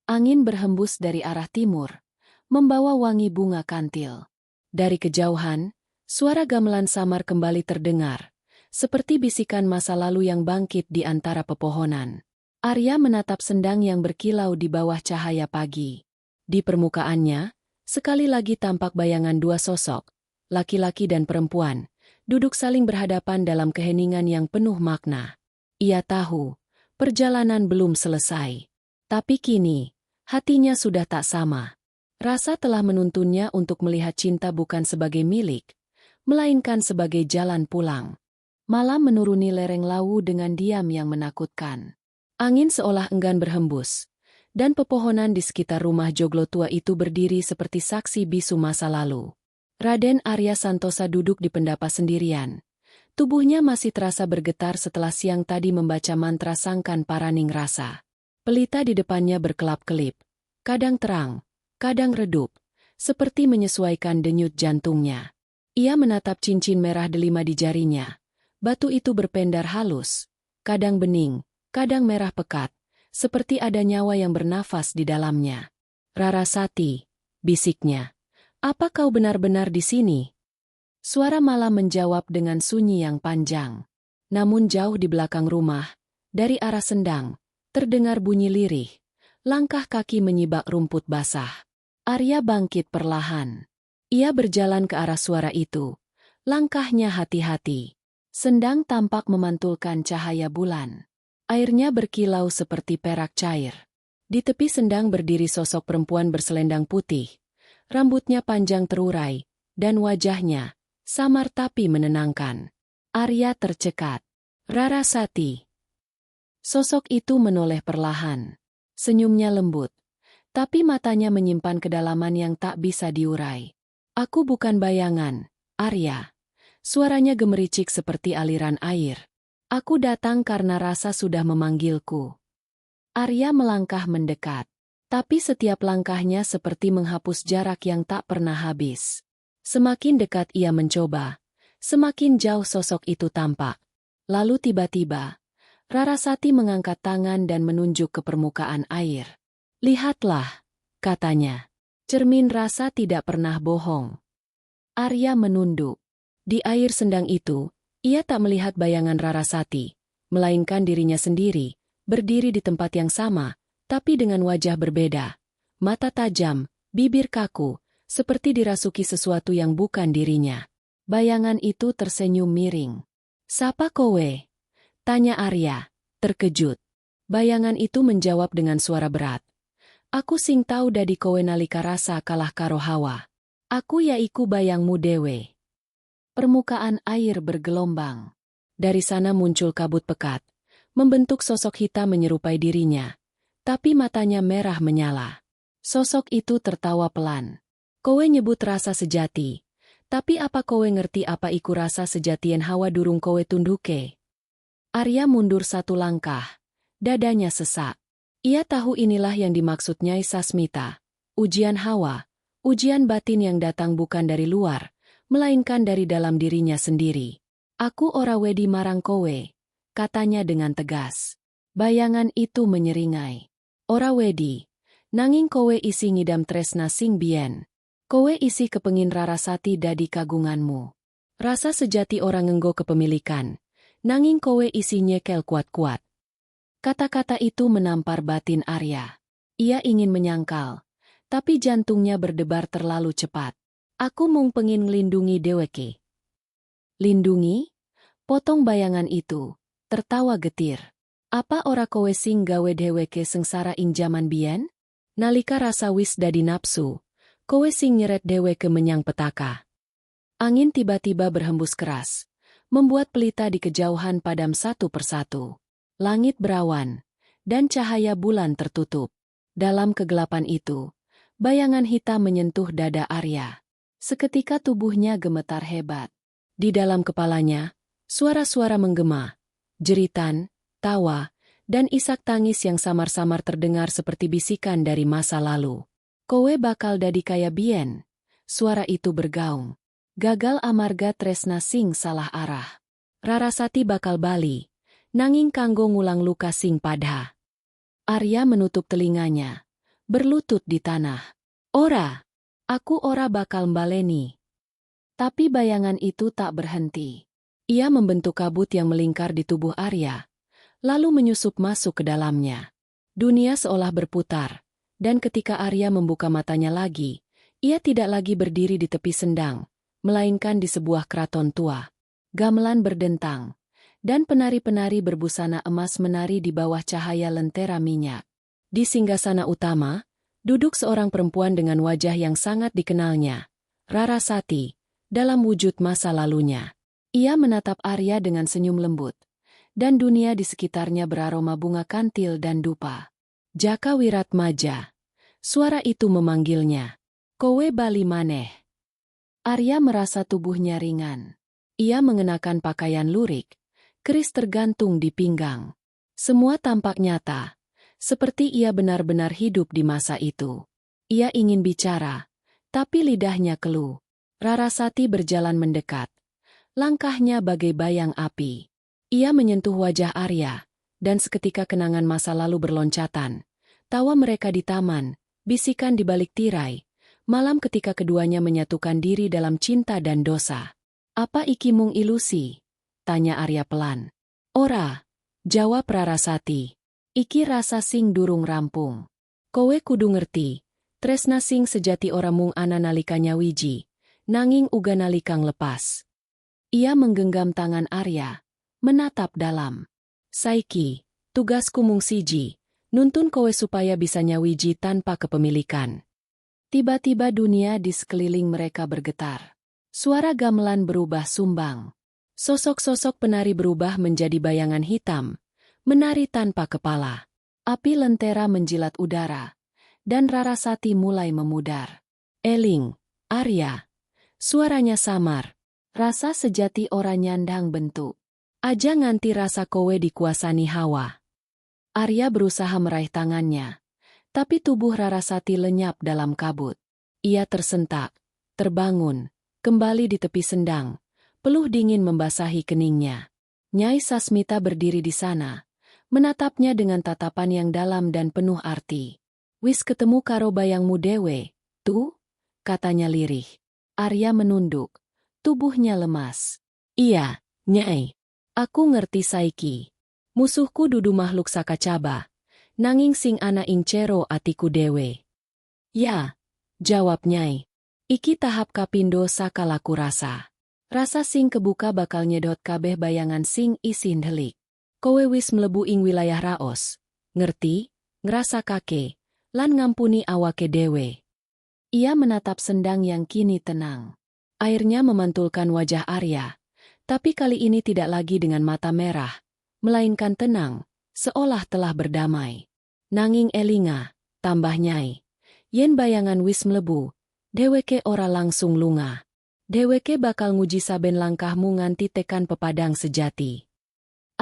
Angin berhembus dari arah timur, membawa wangi bunga kantil. Dari kejauhan, suara gamelan samar kembali terdengar, seperti bisikan masa lalu yang bangkit di antara pepohonan. Arya menatap sendang yang berkilau di bawah cahaya pagi. Di permukaannya, sekali lagi tampak bayangan dua sosok, laki-laki dan perempuan, duduk saling berhadapan dalam keheningan yang penuh makna. Ia tahu, perjalanan belum selesai. Tapi kini, hatinya sudah tak sama. Rasa telah menuntunnya untuk melihat cinta bukan sebagai milik, melainkan sebagai jalan pulang. Malam menuruni lereng Lawu dengan diam yang menakutkan. Angin seolah enggan berhembus, dan pepohonan di sekitar rumah joglo tua itu berdiri seperti saksi bisu masa lalu. Raden Arya Santosa duduk di pendapat sendirian. Tubuhnya masih terasa bergetar setelah siang tadi membaca mantra sangkan paraning rasa. Pelita di depannya berkelap-kelip, kadang terang, kadang redup, seperti menyesuaikan denyut jantungnya. Ia menatap cincin merah delima di jarinya. Batu itu berpendar halus, kadang bening, kadang merah pekat, seperti ada nyawa yang bernafas di dalamnya. Rarasati, bisiknya. Apa kau benar-benar di sini? Suara malam menjawab dengan sunyi yang panjang. Namun jauh di belakang rumah, dari arah sendang, terdengar bunyi lirih. Langkah kaki menyibak rumput basah. Arya bangkit perlahan. Ia berjalan ke arah suara itu. Langkahnya hati-hati. Sendang tampak memantulkan cahaya bulan. Airnya berkilau seperti perak cair. Di tepi sendang berdiri sosok perempuan berselendang putih. Rambutnya panjang terurai, dan wajahnya samar tapi menenangkan. Arya tercekat. Rarasati. Sosok itu menoleh perlahan. Senyumnya lembut, tapi matanya menyimpan kedalaman yang tak bisa diurai. Aku bukan bayangan, Arya. Suaranya gemericik seperti aliran air. Aku datang karena rasa sudah memanggilku. Arya melangkah mendekat. Tapi setiap langkahnya seperti menghapus jarak yang tak pernah habis. Semakin dekat ia mencoba, semakin jauh sosok itu tampak. Lalu tiba-tiba, Rarasati mengangkat tangan dan menunjuk ke permukaan air. Lihatlah, katanya. Cermin rasa tidak pernah bohong. Arya menunduk. Di air sendang itu, ia tak melihat bayangan Rarasati, melainkan dirinya sendiri, berdiri di tempat yang sama, tapi dengan wajah berbeda. Mata tajam, bibir kaku, seperti dirasuki sesuatu yang bukan dirinya. Bayangan itu tersenyum miring. Sapa kowe? Tanya Arya, terkejut. Bayangan itu menjawab dengan suara berat. Aku sing tau dadi kowe nalika rasa kalah karo Hawa. Aku yaiku bayangmu dewe. Permukaan air bergelombang. Dari sana muncul kabut pekat, membentuk sosok hitam menyerupai dirinya. Tapi matanya merah menyala. Sosok itu tertawa pelan. Kowe nyebut rasa sejati. Tapi apa kowe ngerti apa iku rasa sejatien Hawa durung kowe tunduke? Arya mundur satu langkah. Dadanya sesak. Ia tahu inilah yang dimaksud Nyai Sasmita. Ujian Hawa. Ujian batin yang datang bukan dari luar, melainkan dari dalam dirinya sendiri. Aku ora wedi marang kowe, katanya dengan tegas. Bayangan itu menyeringai. Ora wedi, nanging kowe isi ngidam tresna sing bien. Kowe isi kepengin Rarasati dadi kagunganmu. Rasa sejati orang ngenggo kepemilikan, nanging kowe isi nyekel kuat-kuat. Kata-kata itu menampar batin Arya. Ia ingin menyangkal, tapi jantungnya berdebar terlalu cepat. Aku mung pengin nglindungi dheweke. Lindungi? Potong bayangan itu, tertawa getir. Apa ora kowe sing gawe dheweke sengsara ing jaman biyen? Nalika rasa wis dadi napsu, kowe sing nyeret dheweke menyang petaka. Angin tiba-tiba berhembus keras, membuat pelita di kejauhan padam satu persatu. Langit berawan, dan cahaya bulan tertutup. Dalam kegelapan itu, bayangan hitam menyentuh dada Arya. Seketika tubuhnya gemetar hebat. Di dalam kepalanya, suara-suara menggema, jeritan, tawa, dan isak tangis yang samar-samar terdengar seperti bisikan dari masa lalu. Kowe bakal dadi kaya bien. Suara itu bergaung. Gagal amarga tresna sing salah arah. Rarasati bakal bali, nanging kanggo ngulang luka sing padha. Arya menutup telinganya, berlutut di tanah. Ora, aku ora bakal mbaleni. Tapi bayangan itu tak berhenti. Ia membentuk kabut yang melingkar di tubuh Arya, lalu menyusup masuk ke dalamnya. Dunia seolah berputar, dan ketika Arya membuka matanya lagi, ia tidak lagi berdiri di tepi sendang, melainkan di sebuah keraton tua. Gamelan berdentang, dan penari-penari berbusana emas menari di bawah cahaya lentera minyak. Di singgasana utama, duduk seorang perempuan dengan wajah yang sangat dikenalnya, Rarasati, dalam wujud masa lalunya. Ia menatap Arya dengan senyum lembut, dan dunia di sekitarnya beraroma bunga kantil dan dupa. Jaka Wiratmaja. Suara itu memanggilnya. Kowe bali maneh. Arya merasa tubuhnya ringan. Ia mengenakan pakaian lurik, keris tergantung di pinggang. Semua tampak nyata, seperti ia benar-benar hidup di masa itu. Ia ingin bicara, tapi lidahnya keluh. Rarasati berjalan mendekat. Langkahnya bagai bayang api. Ia menyentuh wajah Arya, dan seketika kenangan masa lalu berloncatan. Tawa mereka di taman, bisikan di balik tirai, malam ketika keduanya menyatukan diri dalam cinta dan dosa. Apa iki mung ilusi? Tanya Arya pelan. Ora, jawab Rarasati. Iki rasa sing durung rampung. Kowe kudu ngerti, tresna sing sejati ora mung ana nalika nyawiji, nanging uga nalikang lepas. Ia menggenggam tangan Arya, menatap dalam. Saiki, tugasku mung siji, nuntun kowe supaya bisa nyawiji tanpa kepemilikan. Tiba-tiba dunia di sekeliling mereka bergetar. Suara gamelan berubah sumbang. Sosok-sosok penari berubah menjadi bayangan hitam, menari tanpa kepala. Api lentera menjilat udara, dan Rarasati mulai memudar. Eling, Arya. Suaranya samar. Rasa sejati ora nyandang bentuk. Aja nganti rasa kowe dikuasani hawa. Arya berusaha meraih tangannya, tapi tubuh Rarasati lenyap dalam kabut. Ia tersentak, terbangun, kembali di tepi sendang, peluh dingin membasahi keningnya. Nyai Sasmita berdiri di sana, menatapnya dengan tatapan yang dalam dan penuh arti. Wis ketemu karo bayangmu dewe, tuh? Katanya lirih. Arya menunduk. Tubuhnya lemas. Iya, Nyai. Aku ngerti saiki. Musuhku dudu makhluk sakacaba, nanging sing ana ing cero atiku dewe. Ya, jawab Nyai. Iki tahap kapindo saka laku rasa. Rasa sing kebuka bakal nyedot kabeh bayangan sing isin delik. Kowe wis mlebu ing wilayah Raos. Ngerti, ngerasa kake, lan ngampuni awake dewe. Ia menatap sendang yang kini tenang. Airnya memantulkan wajah Arya, tapi kali ini tidak lagi dengan mata merah, melainkan tenang, seolah telah berdamai. Nanging elinga, tambah Nyai, yen bayangan wis mlebu, dheweke ora langsung lunga. Dheweke bakal nguji saben langkahmu nganti tekan pepadang sejati.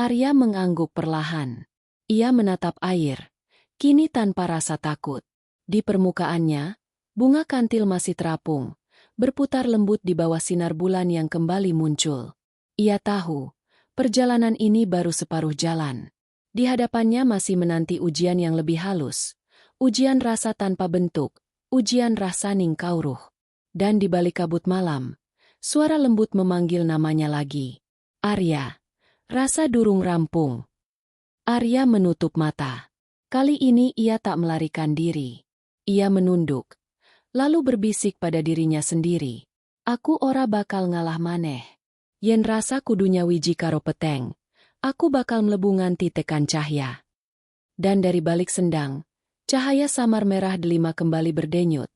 Arya mengangguk perlahan. Ia menatap air, kini tanpa rasa takut. Di permukaannya, bunga kantil masih terapung, berputar lembut di bawah sinar bulan yang kembali muncul. Ia tahu, perjalanan ini baru separuh jalan. Di hadapannya masih menanti ujian yang lebih halus, ujian rasa tanpa bentuk, ujian rasaning kauruh. Dan di balik kabut malam, suara lembut memanggil namanya lagi. Arya, rasa durung rampung. Arya menutup mata. Kali ini ia tak melarikan diri. Ia menunduk, lalu berbisik pada dirinya sendiri. Aku ora bakal ngalah maneh. Yen rasa kudunya wiji karo peteng, Aku bakal mlebu nganti tekan cahya. Dan dari balik sendang, cahaya samar merah delima kembali berdenyut,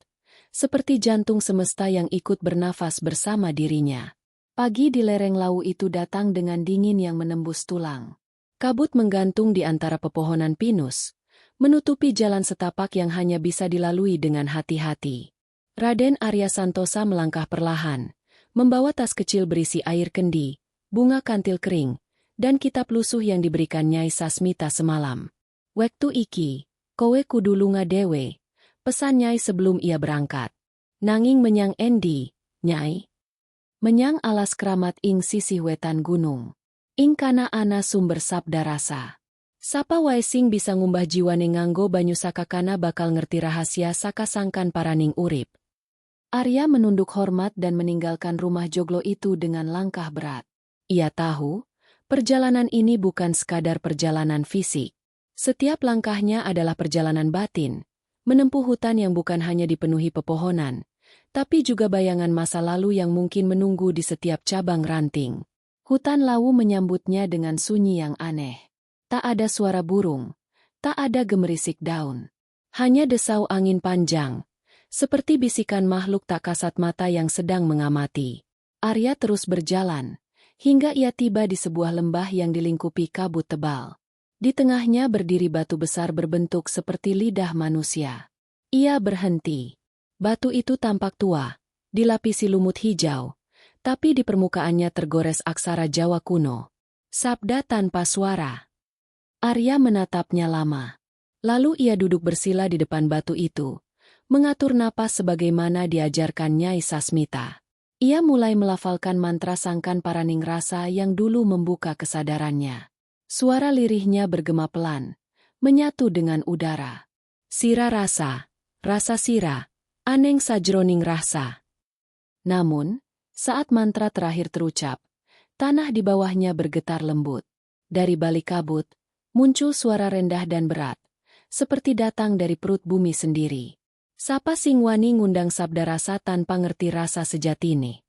seperti jantung semesta yang ikut bernafas bersama dirinya. Pagi di lereng Lawu itu datang dengan dingin yang menembus tulang. Kabut menggantung di antara pepohonan pinus, menutupi jalan setapak yang hanya bisa dilalui dengan hati-hati. Raden Arya Santosa melangkah perlahan, membawa tas kecil berisi air kendi, bunga kantil kering, dan kitab lusuh yang diberikan Nyai Sasmita semalam. "Wektu iki, kowe kudu lunga dewe," pesan Nyai sebelum ia berangkat. "Nanging menyang endi, Nyai?" "Menyang alas keramat ing sisih wetan gunung. Ing kana ana sumber sabda rasa. Sapa wae sing bisa ngumbah jiwane nganggo banyu sakakana bakal ngerti rahasia sakasangkan paraning urip." Arya menunduk hormat dan meninggalkan rumah joglo itu dengan langkah berat. Ia tahu, perjalanan ini bukan sekadar perjalanan fisik. Setiap langkahnya adalah perjalanan batin, menempuh hutan yang bukan hanya dipenuhi pepohonan, tapi juga bayangan masa lalu yang mungkin menunggu di setiap cabang ranting. Hutan Lawu menyambutnya dengan sunyi yang aneh. Tak ada suara burung, tak ada gemerisik daun. Hanya desau angin panjang, seperti bisikan makhluk tak kasat mata yang sedang mengamati. Arya terus berjalan, hingga ia tiba di sebuah lembah yang dilingkupi kabut tebal. Di tengahnya berdiri batu besar berbentuk seperti lidah manusia. Ia berhenti. Batu itu tampak tua, dilapisi lumut hijau, tapi di permukaannya tergores aksara Jawa kuno. Sabda tanpa suara. Arya menatapnya lama. Lalu ia duduk bersila di depan batu itu, mengatur napas sebagaimana diajarkan Nyai Sasmita. Ia mulai melafalkan mantra sangkan paraning rasa yang dulu membuka kesadarannya. Suara lirihnya bergema pelan, menyatu dengan udara. "Sira rasa, rasa sira, aneng sajroning rasa." Namun, saat mantra terakhir terucap, tanah di bawahnya bergetar lembut. Dari balik kabut, muncul suara rendah dan berat, seperti datang dari perut bumi sendiri. "Sapa sing wani ngundang sabda rasa tanpa ngerti rasa sejatine?"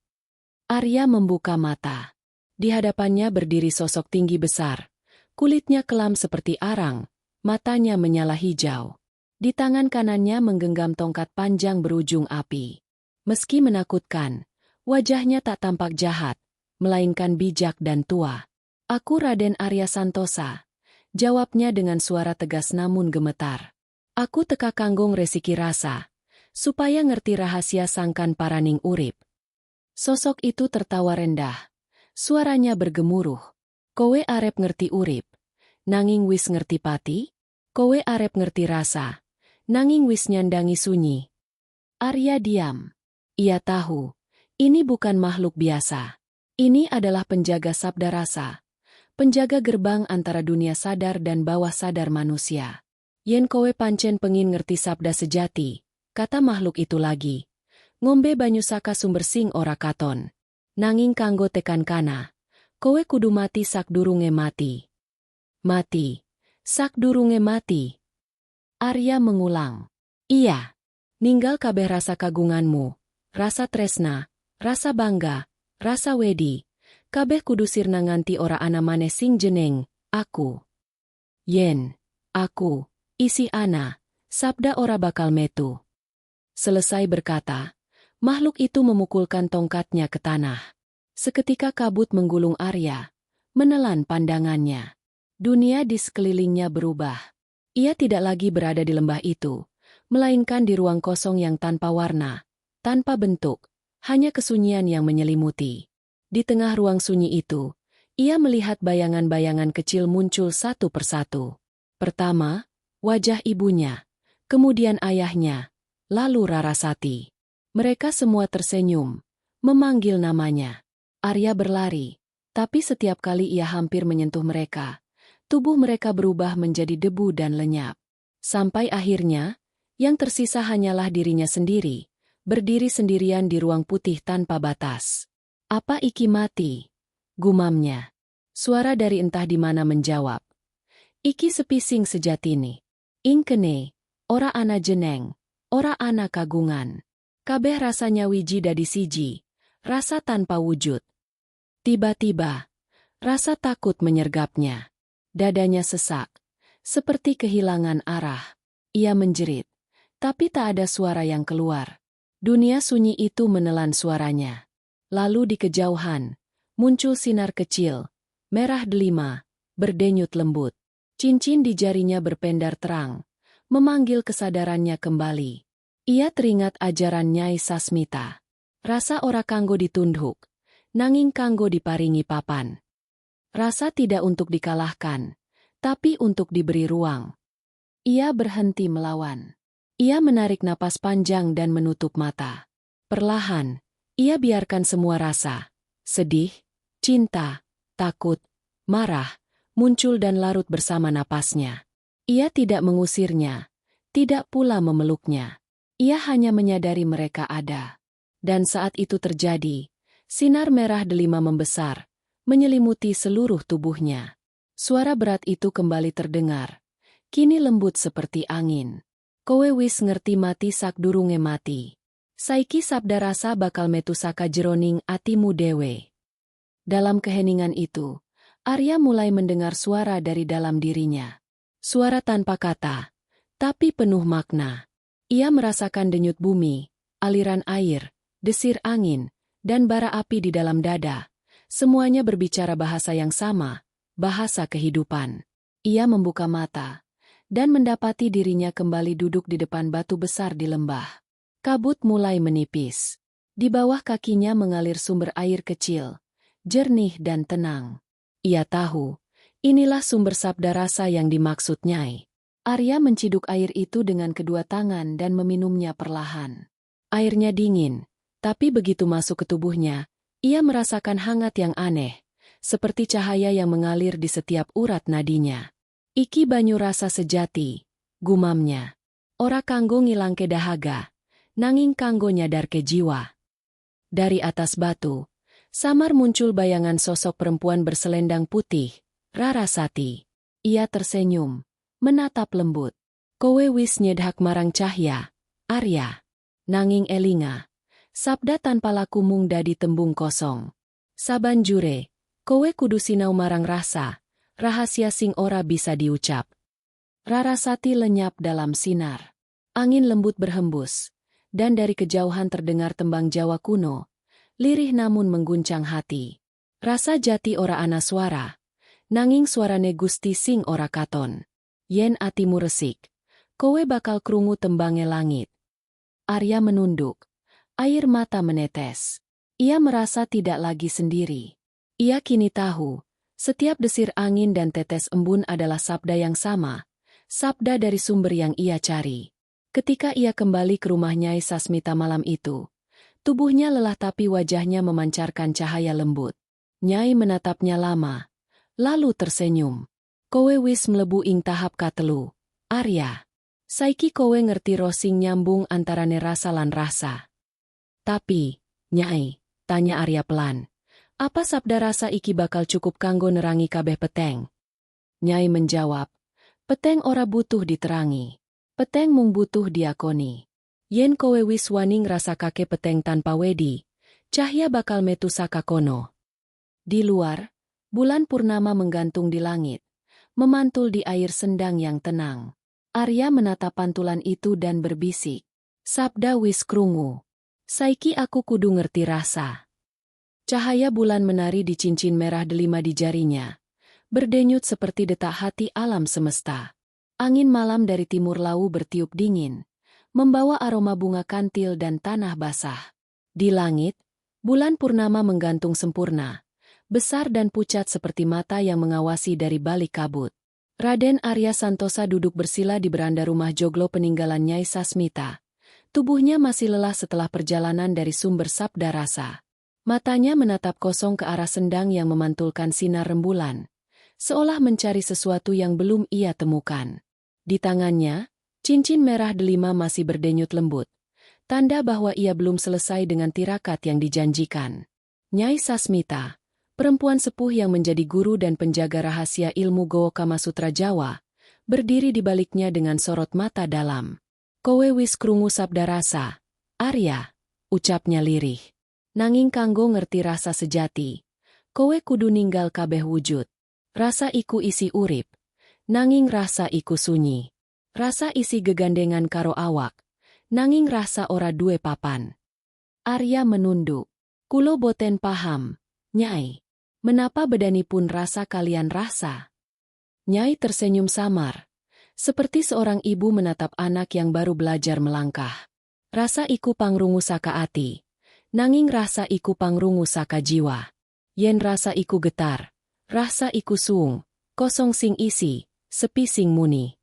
Arya membuka mata. Di hadapannya berdiri sosok tinggi besar. Kulitnya kelam seperti arang, matanya menyala hijau. Di tangan kanannya menggenggam tongkat panjang berujung api. Meski menakutkan, wajahnya tak tampak jahat, melainkan bijak dan tua. "Aku Raden Arya Santosa," jawabnya dengan suara tegas namun gemetar. "Aku teka kanggo ngresiki rasa, supaya ngerti rahasia sangkan paraning urip." Sosok itu tertawa rendah. Suaranya bergemuruh. "Kowe arep ngerti urip, nanging wis ngerti pati? Kowe arep ngerti rasa, nanging wis nyandangi sunyi?" Arya diam. Ia tahu, ini bukan makhluk biasa. Ini adalah penjaga sabda rasa. Penjaga gerbang antara dunia sadar dan bawah sadar manusia. "Yen kowe pancen pengin ngerti sabda sejati," kata makhluk itu lagi, "ngombe banyu saka sumber sing ora katon. Nanging kanggo tekan kana, kowe kudu mati sakdurunge mati." "Mati, sakdurunge mati." Arya mengulang. "Iya, ninggal kabeh rasa kagunganmu, rasa tresna, rasa bangga, rasa wedi, kabeh kudu sirna nganti ora ana maneh sing jeneng aku. Yen aku isi ana, sabda ora bakal metu." Selesai berkata, makhluk itu memukulkan tongkatnya ke tanah. Seketika kabut menggulung Arya, menelan pandangannya. Dunia di sekelilingnya berubah. Ia tidak lagi berada di lembah itu, melainkan di ruang kosong yang tanpa warna, tanpa bentuk, hanya kesunyian yang menyelimuti. Di tengah ruang sunyi itu, ia melihat bayangan-bayangan kecil muncul satu persatu. Pertama, wajah ibunya, kemudian ayahnya, lalu Rarasati. Mereka semua tersenyum, memanggil namanya. Arya berlari, tapi setiap kali ia hampir menyentuh mereka, tubuh mereka berubah menjadi debu dan lenyap. Sampai akhirnya, yang tersisa hanyalah dirinya sendiri, berdiri sendirian di ruang putih tanpa batas. "Apa iki mati?" gumamnya. Suara dari entah di mana menjawab. "Iki sepi sing sejatine. Ing kene, ora ana jeneng, ora ana kagungan. Kabeh rasanya wiji dadi siji, rasa tanpa wujud." Tiba-tiba, Rasa takut menyergapnya. Dadanya sesak, seperti kehilangan arah. Ia menjerit, tapi tak ada suara yang keluar. Dunia sunyi itu menelan suaranya. Lalu di kejauhan, muncul sinar kecil, merah delima, berdenyut lembut. Cincin di jarinya berpendar terang, memanggil kesadarannya kembali. Ia teringat ajaran Nyai Sasmita. Rasa ora kanggo ditunduk, nanging kanggo diparingi papan. Rasa tidak untuk dikalahkan, tapi untuk diberi ruang. Ia berhenti melawan. Ia menarik napas panjang dan menutup mata. Perlahan, ia biarkan semua rasa, sedih, cinta, takut, marah, muncul dan larut bersama napasnya. Ia tidak mengusirnya, tidak pula memeluknya. Ia hanya menyadari mereka ada. Dan saat itu terjadi, sinar merah delima membesar, menyelimuti seluruh tubuhnya. Suara berat itu kembali terdengar, kini lembut seperti angin. Kowe wis ngerti mati sak durunge mati. Saiki sabda rasa bakal metu saka jeroning atimu dewe. Dalam keheningan itu, Arya mulai mendengar suara dari dalam dirinya. Suara tanpa kata, tapi penuh makna. Ia merasakan denyut bumi, aliran air, desir angin, dan bara api di dalam dada. Semuanya berbicara bahasa yang sama, bahasa kehidupan. Ia membuka mata, dan mendapati dirinya kembali duduk di depan batu besar di lembah. Kabut mulai menipis. Di bawah kakinya mengalir sumber air kecil, jernih dan tenang. Ia tahu, inilah sumber sabda rasa yang dimaksud Nyai. Arya menciduk air itu dengan kedua tangan dan meminumnya perlahan. Airnya dingin, tapi begitu masuk ke tubuhnya, ia merasakan hangat yang aneh, seperti cahaya yang mengalir di setiap urat nadinya. Iki banyu rasa sejati, gumamnya. Ora kanggo ngilangke dahaga, nanging kanggo nyadarke jiwa. Dari atas batu, samar muncul bayangan sosok perempuan berselendang putih, Rarasati. Ia tersenyum, menatap lembut. Kowe wis nyedhak marang cahya, Arya. Nanging elinga. Sabda tanpa laku mung dadi tembung kosong. Sabanjure, kowe kudu sinau marang rasa, rahasia sing ora bisa diucap. Rarasati lenyap dalam sinar. Angin lembut berhembus, dan dari kejauhan terdengar tembang Jawa kuno, lirih namun mengguncang hati. Rasa jati ora ana suara, nanging suarane Gusti sing ora katon. Yen atimu resik, kowe bakal krungu tembange langit. Arya menunduk. Air mata menetes. Ia merasa tidak lagi sendiri. Ia kini tahu, setiap desir angin dan tetes embun adalah sabda yang sama, sabda dari sumber yang ia cari. Ketika ia kembali ke rumah Nyai Sasmita malam itu, tubuhnya lelah tapi wajahnya memancarkan cahaya lembut. Nyai menatapnya lama, lalu tersenyum. Kowe wis mlebu ing tahap katelu, Arya. Saiki kowe ngerti rosing nyambung antarane rasa lan rasa. Tapi, Nyai, tanya Arya pelan, apa sabda rasa iki bakal cukup kanggo nerangi kabeh peteng? Nyai menjawab, peteng ora butuh diterangi. Peteng mung butuh diakoni. Yen kowe wis wani ngrasakake peteng tanpa wedi, cahya bakal metu saka kono. Di luar, bulan purnama menggantung di langit, memantul di air sendang yang tenang. Arya menatap pantulan itu dan berbisik, sabda wis krungu. Saiki aku kudu ngerti rasa. Cahaya bulan menari di cincin merah delima di jarinya, berdenyut seperti detak hati alam semesta. Angin malam dari timur lau bertiup dingin, membawa aroma bunga kantil dan tanah basah. Di langit, bulan purnama menggantung sempurna, besar dan pucat seperti mata yang mengawasi dari balik kabut. Raden Arya Santosa duduk bersila di beranda rumah joglo peninggalan Nyai Sasmita. Tubuhnya masih lelah setelah perjalanan dari sumber sabda rasa. Matanya menatap kosong ke arah sendang yang memantulkan sinar rembulan, seolah mencari sesuatu yang belum ia temukan. Di tangannya, cincin merah delima masih berdenyut lembut, tanda bahwa ia belum selesai dengan tirakat yang dijanjikan. Nyai Sasmita, perempuan sepuh yang menjadi guru dan penjaga rahasia ilmu Goa Kamasutra Jawa, berdiri di baliknya dengan sorot mata dalam. Kowe wis krungu sabda rasa, Arya, ucapnya lirih. Nanging kanggo ngerti rasa sejati, Kowe kudu ninggal kabeh wujud. Rasa iku isi urip. Nanging rasa iku sunyi. Rasa isi gegandengan karo awak. Nanging rasa ora duwe papan. Arya menunduk. Kulo boten paham, Nyai. Menapa bedanipun rasa kalian rasa? Nyai tersenyum samar. Seperti seorang ibu menatap anak yang baru belajar melangkah. Rasa iku pangrungu saka ati. Nanging rasa iku pangrungu saka jiwa. Yen rasa iku getar. Rasa iku suung. Kosong sing isi. Sepi sing muni.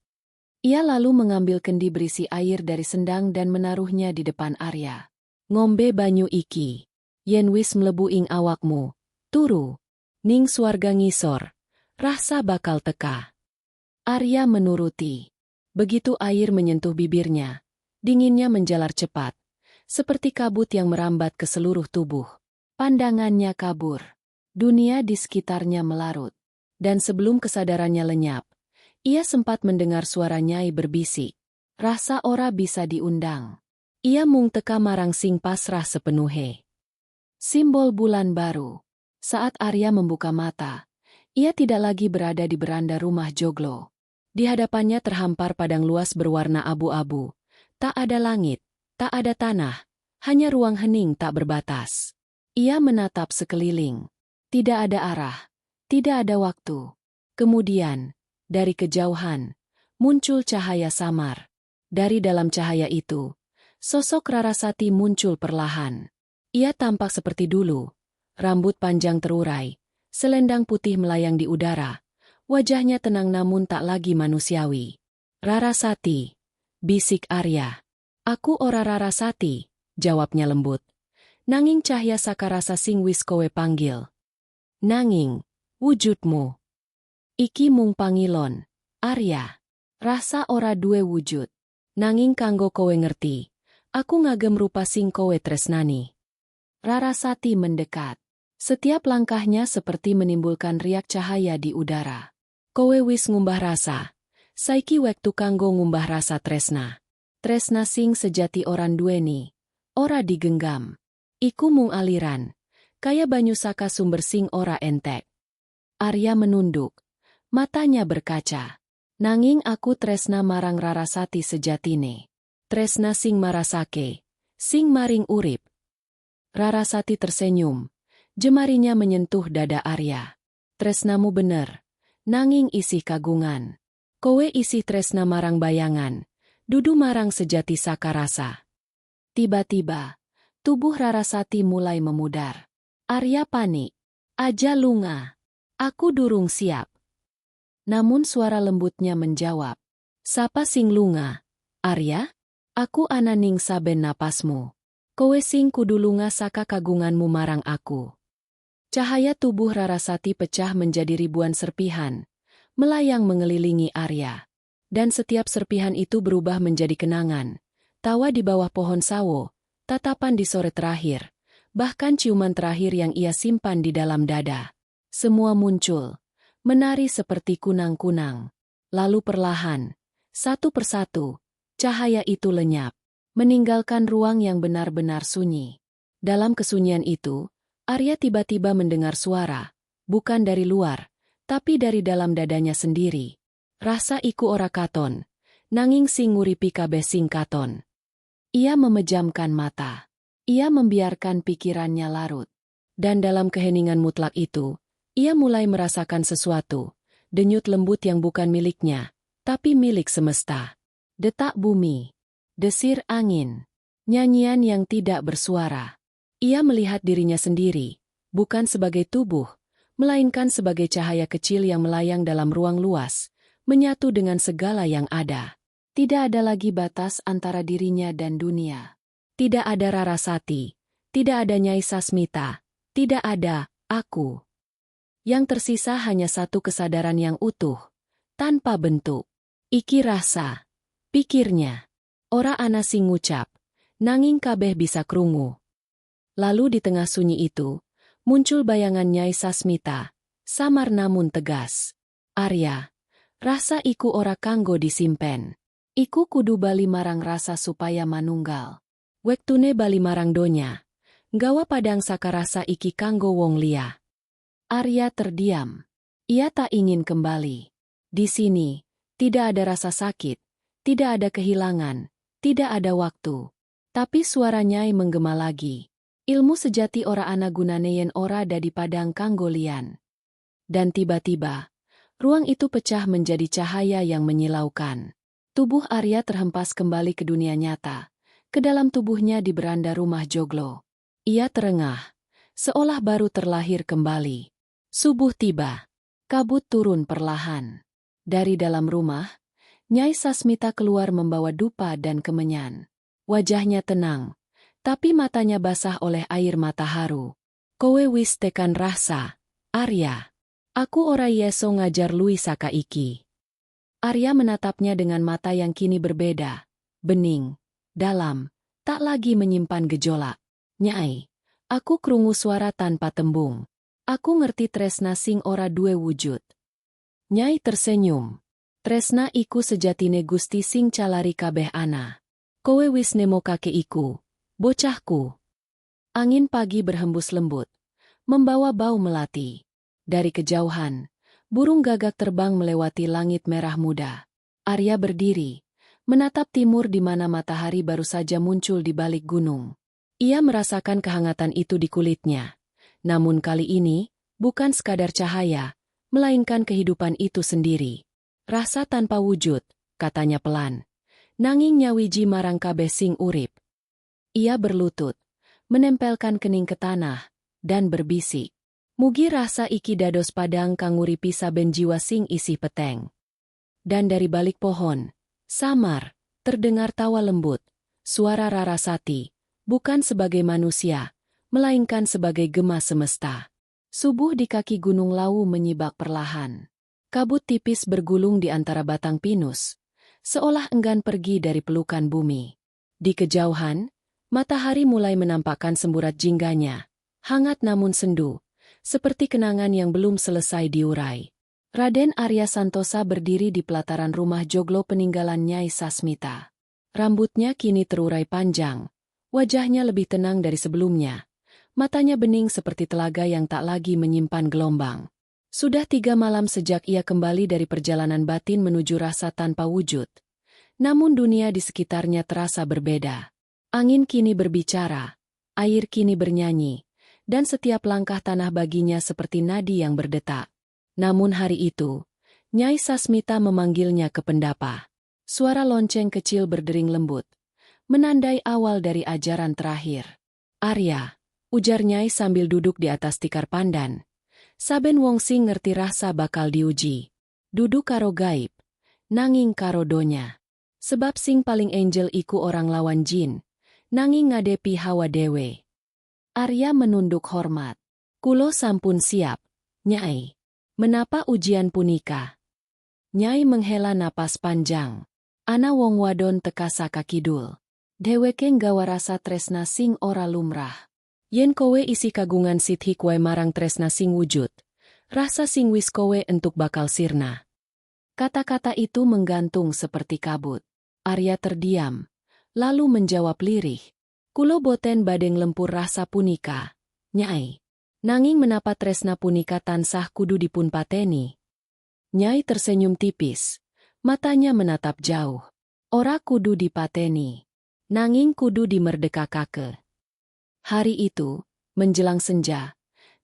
Ia lalu mengambil kendi berisi air dari sendang dan menaruhnya di depan Arya. Ngombe banyu iki. Yen wis mlebu ing awakmu. Turu. Ning swarga ngisor. Rasa bakal teka. Arya menuruti. Begitu air menyentuh bibirnya. Dinginnya menjalar cepat. Seperti kabut yang merambat ke seluruh tubuh. Pandangannya kabur. Dunia di sekitarnya melarut. Dan sebelum kesadarannya lenyap, ia sempat mendengar suara Nyai berbisik. Rasa ora bisa diundang. Ia mung teka marang sing pasrah sepenuhe. Simbol bulan baru. Saat Arya membuka mata, ia tidak lagi berada di beranda rumah joglo. Di hadapannya terhampar padang luas berwarna abu-abu. Tak ada langit, tak ada tanah, hanya ruang hening tak berbatas. Ia menatap sekeliling. Tidak ada arah, tidak ada waktu. Kemudian, dari kejauhan, muncul cahaya samar. Dari dalam cahaya itu, sosok Rarasati muncul perlahan. Ia tampak seperti dulu, rambut panjang terurai, selendang putih melayang di udara. Wajahnya tenang namun tak lagi manusiawi. Rarasati, bisik Arya. Aku ora Rarasati, jawabnya lembut. Nanging cahya saka rasa sing wis kowe panggil. Nanging, wujudmu. Iki mung pangilon, Arya. Rasa ora duwe wujud. Nanging kanggo kowe ngerti, aku ngagem rupa sing kowe tresnani. Rarasati mendekat. Setiap langkahnya seperti menimbulkan riak cahaya di udara. Kowe wis ngumbah rasa. Saiki wektu kanggo ngumbah rasa tresna. Tresna sing sejati oran duweni. Ora digenggam. Iku mung aliran. Kaya banyu saka sumber sing ora entek. Arya menunduk. Matanya berkaca. Nanging aku tresna marang Rarasati sejatine. Tresna sing marasake. Sing maring urip. Rarasati tersenyum. Jemarinya menyentuh dada Arya. Tresnamu bener. Nanging isi kagungan. Kowe isi tresna marang bayangan. Dudu marang sejati saka rasa. Tiba-tiba, tubuh Rarasati mulai memudar. Arya panik. Aja lunga. Aku durung siap. Namun suara lembutnya menjawab. Sapa sing lunga? Arya? Aku ananing saben napasmu. Kowe sing kudu lunga saka kagunganmu marang aku. Cahaya tubuh Rarasati pecah menjadi ribuan serpihan, melayang mengelilingi Arya. Dan setiap serpihan itu berubah menjadi kenangan. Tawa di bawah pohon sawo, tatapan di sore terakhir, bahkan ciuman terakhir yang ia simpan di dalam dada. Semua muncul, menari seperti kunang-kunang. Lalu perlahan, satu persatu, cahaya itu lenyap, meninggalkan ruang yang benar-benar sunyi. Dalam kesunyian itu, Arya tiba-tiba mendengar suara, bukan dari luar, tapi dari dalam dadanya sendiri. Rasa iku ora katon, nanging sing nguripi kabeh sing katon. Ia memejamkan mata. Ia membiarkan pikirannya larut. Dan dalam keheningan mutlak itu, ia mulai merasakan sesuatu, denyut lembut yang bukan miliknya, tapi milik semesta. Detak bumi, desir angin, nyanyian yang tidak bersuara. Ia melihat dirinya sendiri, bukan sebagai tubuh, melainkan sebagai cahaya kecil yang melayang dalam ruang luas, menyatu dengan segala yang ada. Tidak ada lagi batas antara dirinya dan dunia. Tidak ada Rarasati, tidak ada Nyai Sasmita, tidak ada aku. Yang tersisa hanya satu kesadaran yang utuh, tanpa bentuk. Iki rasa, pikirnya. Ora ana sing ngucap, nanging kabeh bisa krungu. Lalu di tengah sunyi itu, muncul bayangan Nyai Sasmita, samar namun tegas. Arya, rasa iku ora kanggo disimpen. Iku kudu bali marang rasa supaya manunggal. Wektune bali marang donya. Nggawa padang saka rasa iki kanggo wong liya. Arya terdiam. Ia tak ingin kembali. Di sini, tidak ada rasa sakit, tidak ada kehilangan, tidak ada waktu. Tapi suara Nyai menggema lagi. Ilmu sejati ora ana gunane yen ora dadi padang kanggolian. Dan tiba-tiba, ruang itu pecah menjadi cahaya yang menyilaukan. Tubuh Arya terhempas kembali ke dunia nyata. Ke dalam tubuhnya di beranda rumah joglo. Ia terengah, seolah baru terlahir kembali. Subuh tiba. Kabut turun perlahan. Dari dalam rumah, Nyai Sasmita keluar membawa dupa dan kemenyan. Wajahnya tenang, tapi matanya basah oleh air mata haru. Kowe wis tekan rasa, Arya. Aku ora yeso ngajar lui saka iki. Arya menatapnya dengan mata yang kini berbeda. Bening, dalam, tak lagi menyimpan gejolak. Nyai, aku krungu suara tanpa tembung. Aku ngerti tresna sing ora duwe wujud. Nyai tersenyum. Tresna iku sejatine Gusti sing calari kabeh ana. Kowe wis nemokake iku, bocahku. Angin pagi berhembus lembut, membawa bau melati. Dari kejauhan, burung gagak terbang melewati langit merah muda. Arya berdiri, menatap timur di mana matahari baru saja muncul di balik gunung. Ia merasakan kehangatan itu di kulitnya. Namun kali ini, bukan sekadar cahaya, melainkan kehidupan itu sendiri. Rasa tanpa wujud, katanya pelan. Nanging nyawiji marang kabeh sing urip. Ia berlutut, menempelkan kening ke tanah, dan berbisik. Mugi rasa iki dados padang kang nguripi saben jiwa sing isih peteng. Dan dari balik pohon, samar, terdengar tawa lembut, suara Rarasati, bukan sebagai manusia, melainkan sebagai gema semesta. Subuh di kaki Gunung Lawu menyibak perlahan. Kabut tipis bergulung di antara batang pinus, seolah enggan pergi dari pelukan bumi. Di kejauhan, matahari mulai menampakkan semburat jingganya, hangat namun sendu, seperti kenangan yang belum selesai diurai. Raden Arya Santosa berdiri di pelataran rumah joglo peninggalan Nyai Sasmita. Rambutnya kini terurai panjang, wajahnya lebih tenang dari sebelumnya. Matanya bening seperti telaga yang tak lagi menyimpan gelombang. Sudah 3 malam sejak ia kembali dari perjalanan batin menuju rasa tanpa wujud. Namun dunia di sekitarnya terasa berbeda. Angin kini berbicara, air kini bernyanyi, dan setiap langkah tanah baginya seperti nadi yang berdetak. Namun hari itu, Nyai Sasmita memanggilnya ke pendapa. Suara lonceng kecil berdering lembut, menandai awal dari ajaran terakhir. Arya, ujar Nyai sambil duduk di atas tikar pandan. Saben wong sing ngerti rasa bakal diuji. Dudu karo gaib, nanging karo donya. Sebab sing paling angel iku orang lawan jin, nanging ngadepi hawa dewe. Arya menunduk hormat. Kulo sampun siap, Nyai. Menapa ujian punika? Nyai menghela napas panjang. Ana wong wadon teka saka kidul. Dheweke nggawa rasa tresna sing ora lumrah. Yen kowe isi kagungan sithi kowe marang tresna sing wujud, rasa sing wis kowe entuk bakal sirna. Kata-kata itu menggantung seperti kabut. Arya terdiam, lalu menjawab lirih. Kulo boten badeng lempur rasa punika, Nyai. Nanging menapa tresna punika tansah kudu dipun pateni? Nyai tersenyum tipis, matanya menatap jauh. Ora kudu dipateni, nanging kudu dimerdekakake. Hari itu, menjelang senja,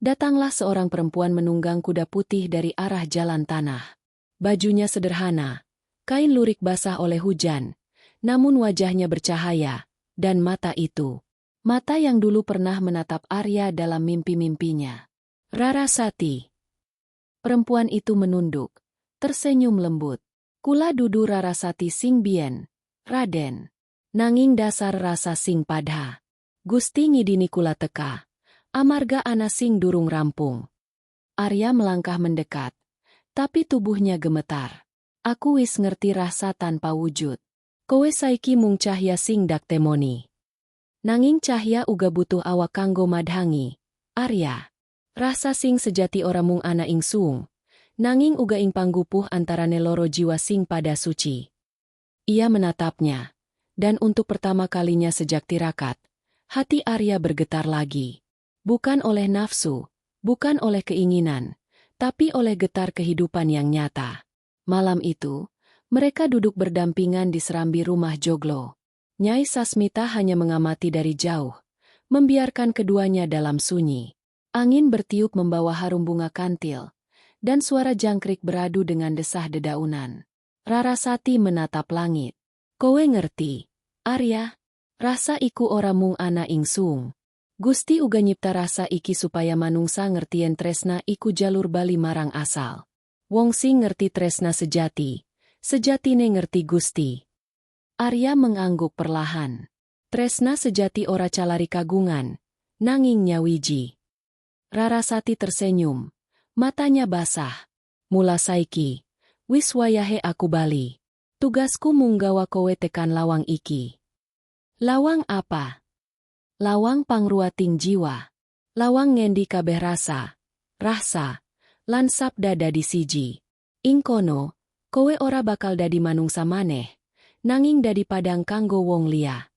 datanglah seorang perempuan menunggang kuda putih dari arah jalan tanah. Bajunya sederhana, kain lurik basah oleh hujan, namun wajahnya bercahaya, dan mata itu, mata yang dulu pernah menatap Arya dalam mimpi-mimpinya. Rarasati. Perempuan itu menunduk, tersenyum lembut. Kula dudu Rarasati sing bien, Raden. Nanging dasar rasa sing padha. Gusti ngidini kula teka, amarga ana sing durung rampung. Arya melangkah mendekat, tapi tubuhnya gemetar. Aku wis ngerti rasa tanpa wujud. Kowe saiki mung cahya sing dak temoni. Nanging cahya uga butuh awak kanggo madhangi. Arya, rasa sing sejati ora mung ana ing suung, nanging uga ing panggupuh antarane loro jiwa sing pada suci. Ia menatapnya, dan untuk pertama kalinya sejak tirakat, hati Arya bergetar lagi. Bukan oleh nafsu, bukan oleh keinginan, tapi oleh getar kehidupan yang nyata. Malam itu, mereka duduk berdampingan di serambi rumah Joglo. Nyai Sasmita hanya mengamati dari jauh, membiarkan keduanya dalam sunyi. Angin bertiup membawa harum bunga kantil, dan suara jangkrik beradu dengan desah dedaunan. Rarasati menatap langit. Kowe ngerti, Arya? Rasa iku ora mung ana ingsung. Gusti uga nyipta rasa iki supaya manungsa ngertien tresna iku jalur bali marang asal. Wong sing ngerti tresna sejati, sejatine ngerti Gusti. Arya mengangguk perlahan. Tresna sejati ora calari kagungan, nanging nyawiji. Rarasati tersenyum, matanya basah. Mula saiki, wis wayahe aku bali. Tugasku mung gawa kowe tekan lawang iki. Lawang apa? Lawang pangruating jiwa. Lawang ngendi kabeh rasa, lan sabda dadi siji. Ing kono, kowe ora bakal dadi manungsa maneh, nanging dadi padang kanggo wong liya.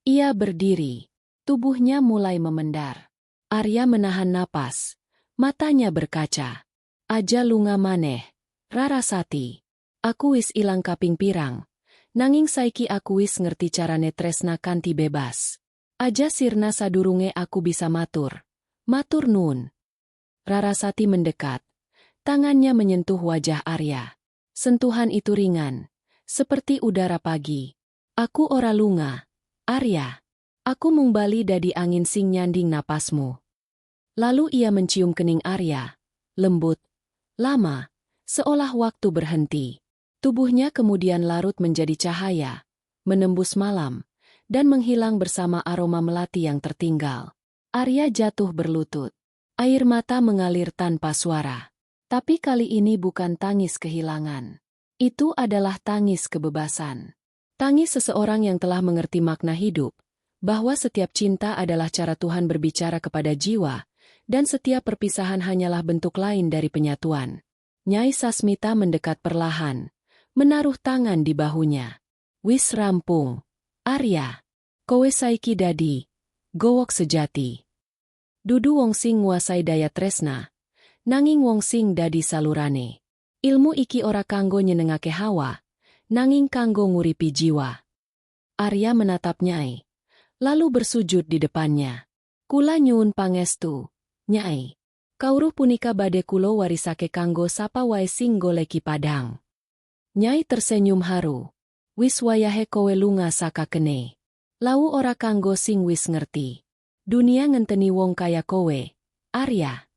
Ia berdiri, tubuhnya mulai memendar. Arya menahan napas, matanya berkaca. Aja lunga maneh, Rarasati. Aku wis ilang kaping pirang, nanging saiki aku wis ngerti carane tresna kanthi bebas. Aja sirna sadurunge aku bisa matur. Matur nuwun. Rarasati mendekat. Tangannya menyentuh wajah Arya. Sentuhan itu ringan, seperti udara pagi. Aku ora lunga, Arya. Aku mung bali dadi angin sing nyanding napasmu. Lalu ia mencium kening Arya. Lembut, lama, seolah waktu berhenti. Tubuhnya kemudian larut menjadi cahaya, menembus malam, dan menghilang bersama aroma melati yang tertinggal. Arya jatuh berlutut. Air mata mengalir tanpa suara. Tapi kali ini bukan tangis kehilangan. Itu adalah tangis kebebasan. Tangis seseorang yang telah mengerti makna hidup, bahwa setiap cinta adalah cara Tuhan berbicara kepada jiwa, dan setiap perpisahan hanyalah bentuk lain dari penyatuan. Nyai Sasmita mendekat perlahan, menaruh tangan di bahunya. Wis rampung. Arya, kowe saiki dadi gowok sejati. Dudu wong sing nguasai daya tresna, nanging wong sing dadi salurane. Ilmu iki ora kanggo nyenengake hawa, nanging kanggo nguripi jiwa. Arya menatap Nyai, lalu bersujud di depannya. Kula nyuwun pangestu, Nyai. Kawruh punika badhe kula warisake kanggo sapa wae sing goleki padang. Nyai tersenyum haru. Wis wayahe kowe lunga saka kene. Lau ora kanggo sing wis ngerti. Dunia ngenteni wong kaya kowe, Arya.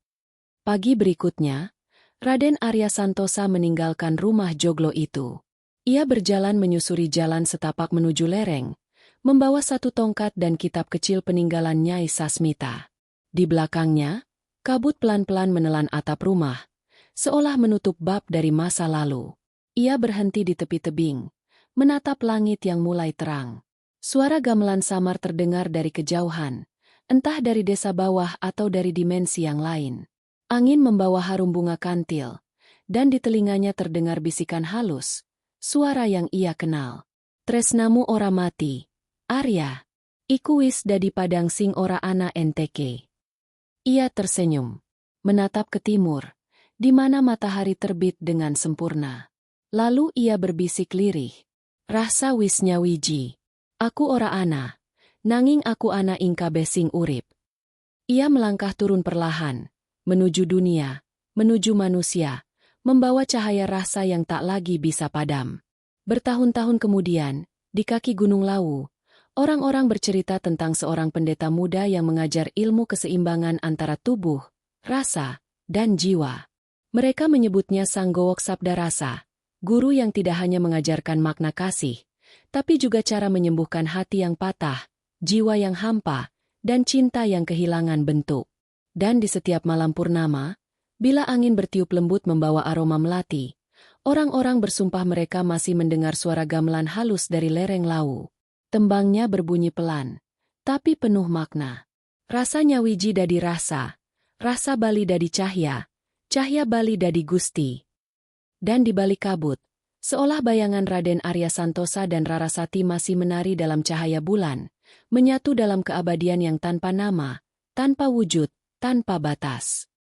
Pagi berikutnya, Raden Arya Santosa meninggalkan rumah Joglo itu. Ia berjalan menyusuri jalan setapak menuju lereng, membawa satu tongkat dan kitab kecil peninggalan Nyai Sasmita. Di belakangnya, kabut pelan-pelan menelan atap rumah, seolah menutup bab dari masa lalu. Ia berhenti di tepi tebing, menatap langit yang mulai terang. Suara gamelan samar terdengar dari kejauhan, entah dari desa bawah atau dari dimensi yang lain. Angin membawa harum bunga kantil, dan di telinganya terdengar bisikan halus, suara yang ia kenal. Tresnamu ora mati, Arya. Iku wis dadi padang sing ora ana enteke. Ia tersenyum, menatap ke timur, di mana matahari terbit dengan sempurna. Lalu ia berbisik lirih. Rasa wis nyawiji. Aku ora ana, nanging aku ana ing kabeh sing urip. Ia melangkah turun perlahan, menuju dunia, menuju manusia, membawa cahaya rasa yang tak lagi bisa padam. Bertahun-tahun kemudian, di kaki Gunung Lawu, orang-orang bercerita tentang seorang pendeta muda yang mengajar ilmu keseimbangan antara tubuh, rasa, dan jiwa. Mereka menyebutnya Sang Gowok Sabda Rasa, guru yang tidak hanya mengajarkan makna kasih, tapi juga cara menyembuhkan hati yang patah, jiwa yang hampa, dan cinta yang kehilangan bentuk. Dan di setiap malam purnama, bila angin bertiup lembut membawa aroma melati, orang-orang bersumpah mereka masih mendengar suara gamelan halus dari lereng Lawu. Tembangnya berbunyi pelan, tapi penuh makna. Rasa nyawiji dadi rasa, rasa bali dadi cahya, cahya bali dadi Gusti. Dan di balik kabut, seolah bayangan Raden Arya Santosa dan Rarasati masih menari dalam cahaya bulan, menyatu dalam keabadian yang tanpa nama, tanpa wujud, tanpa batas.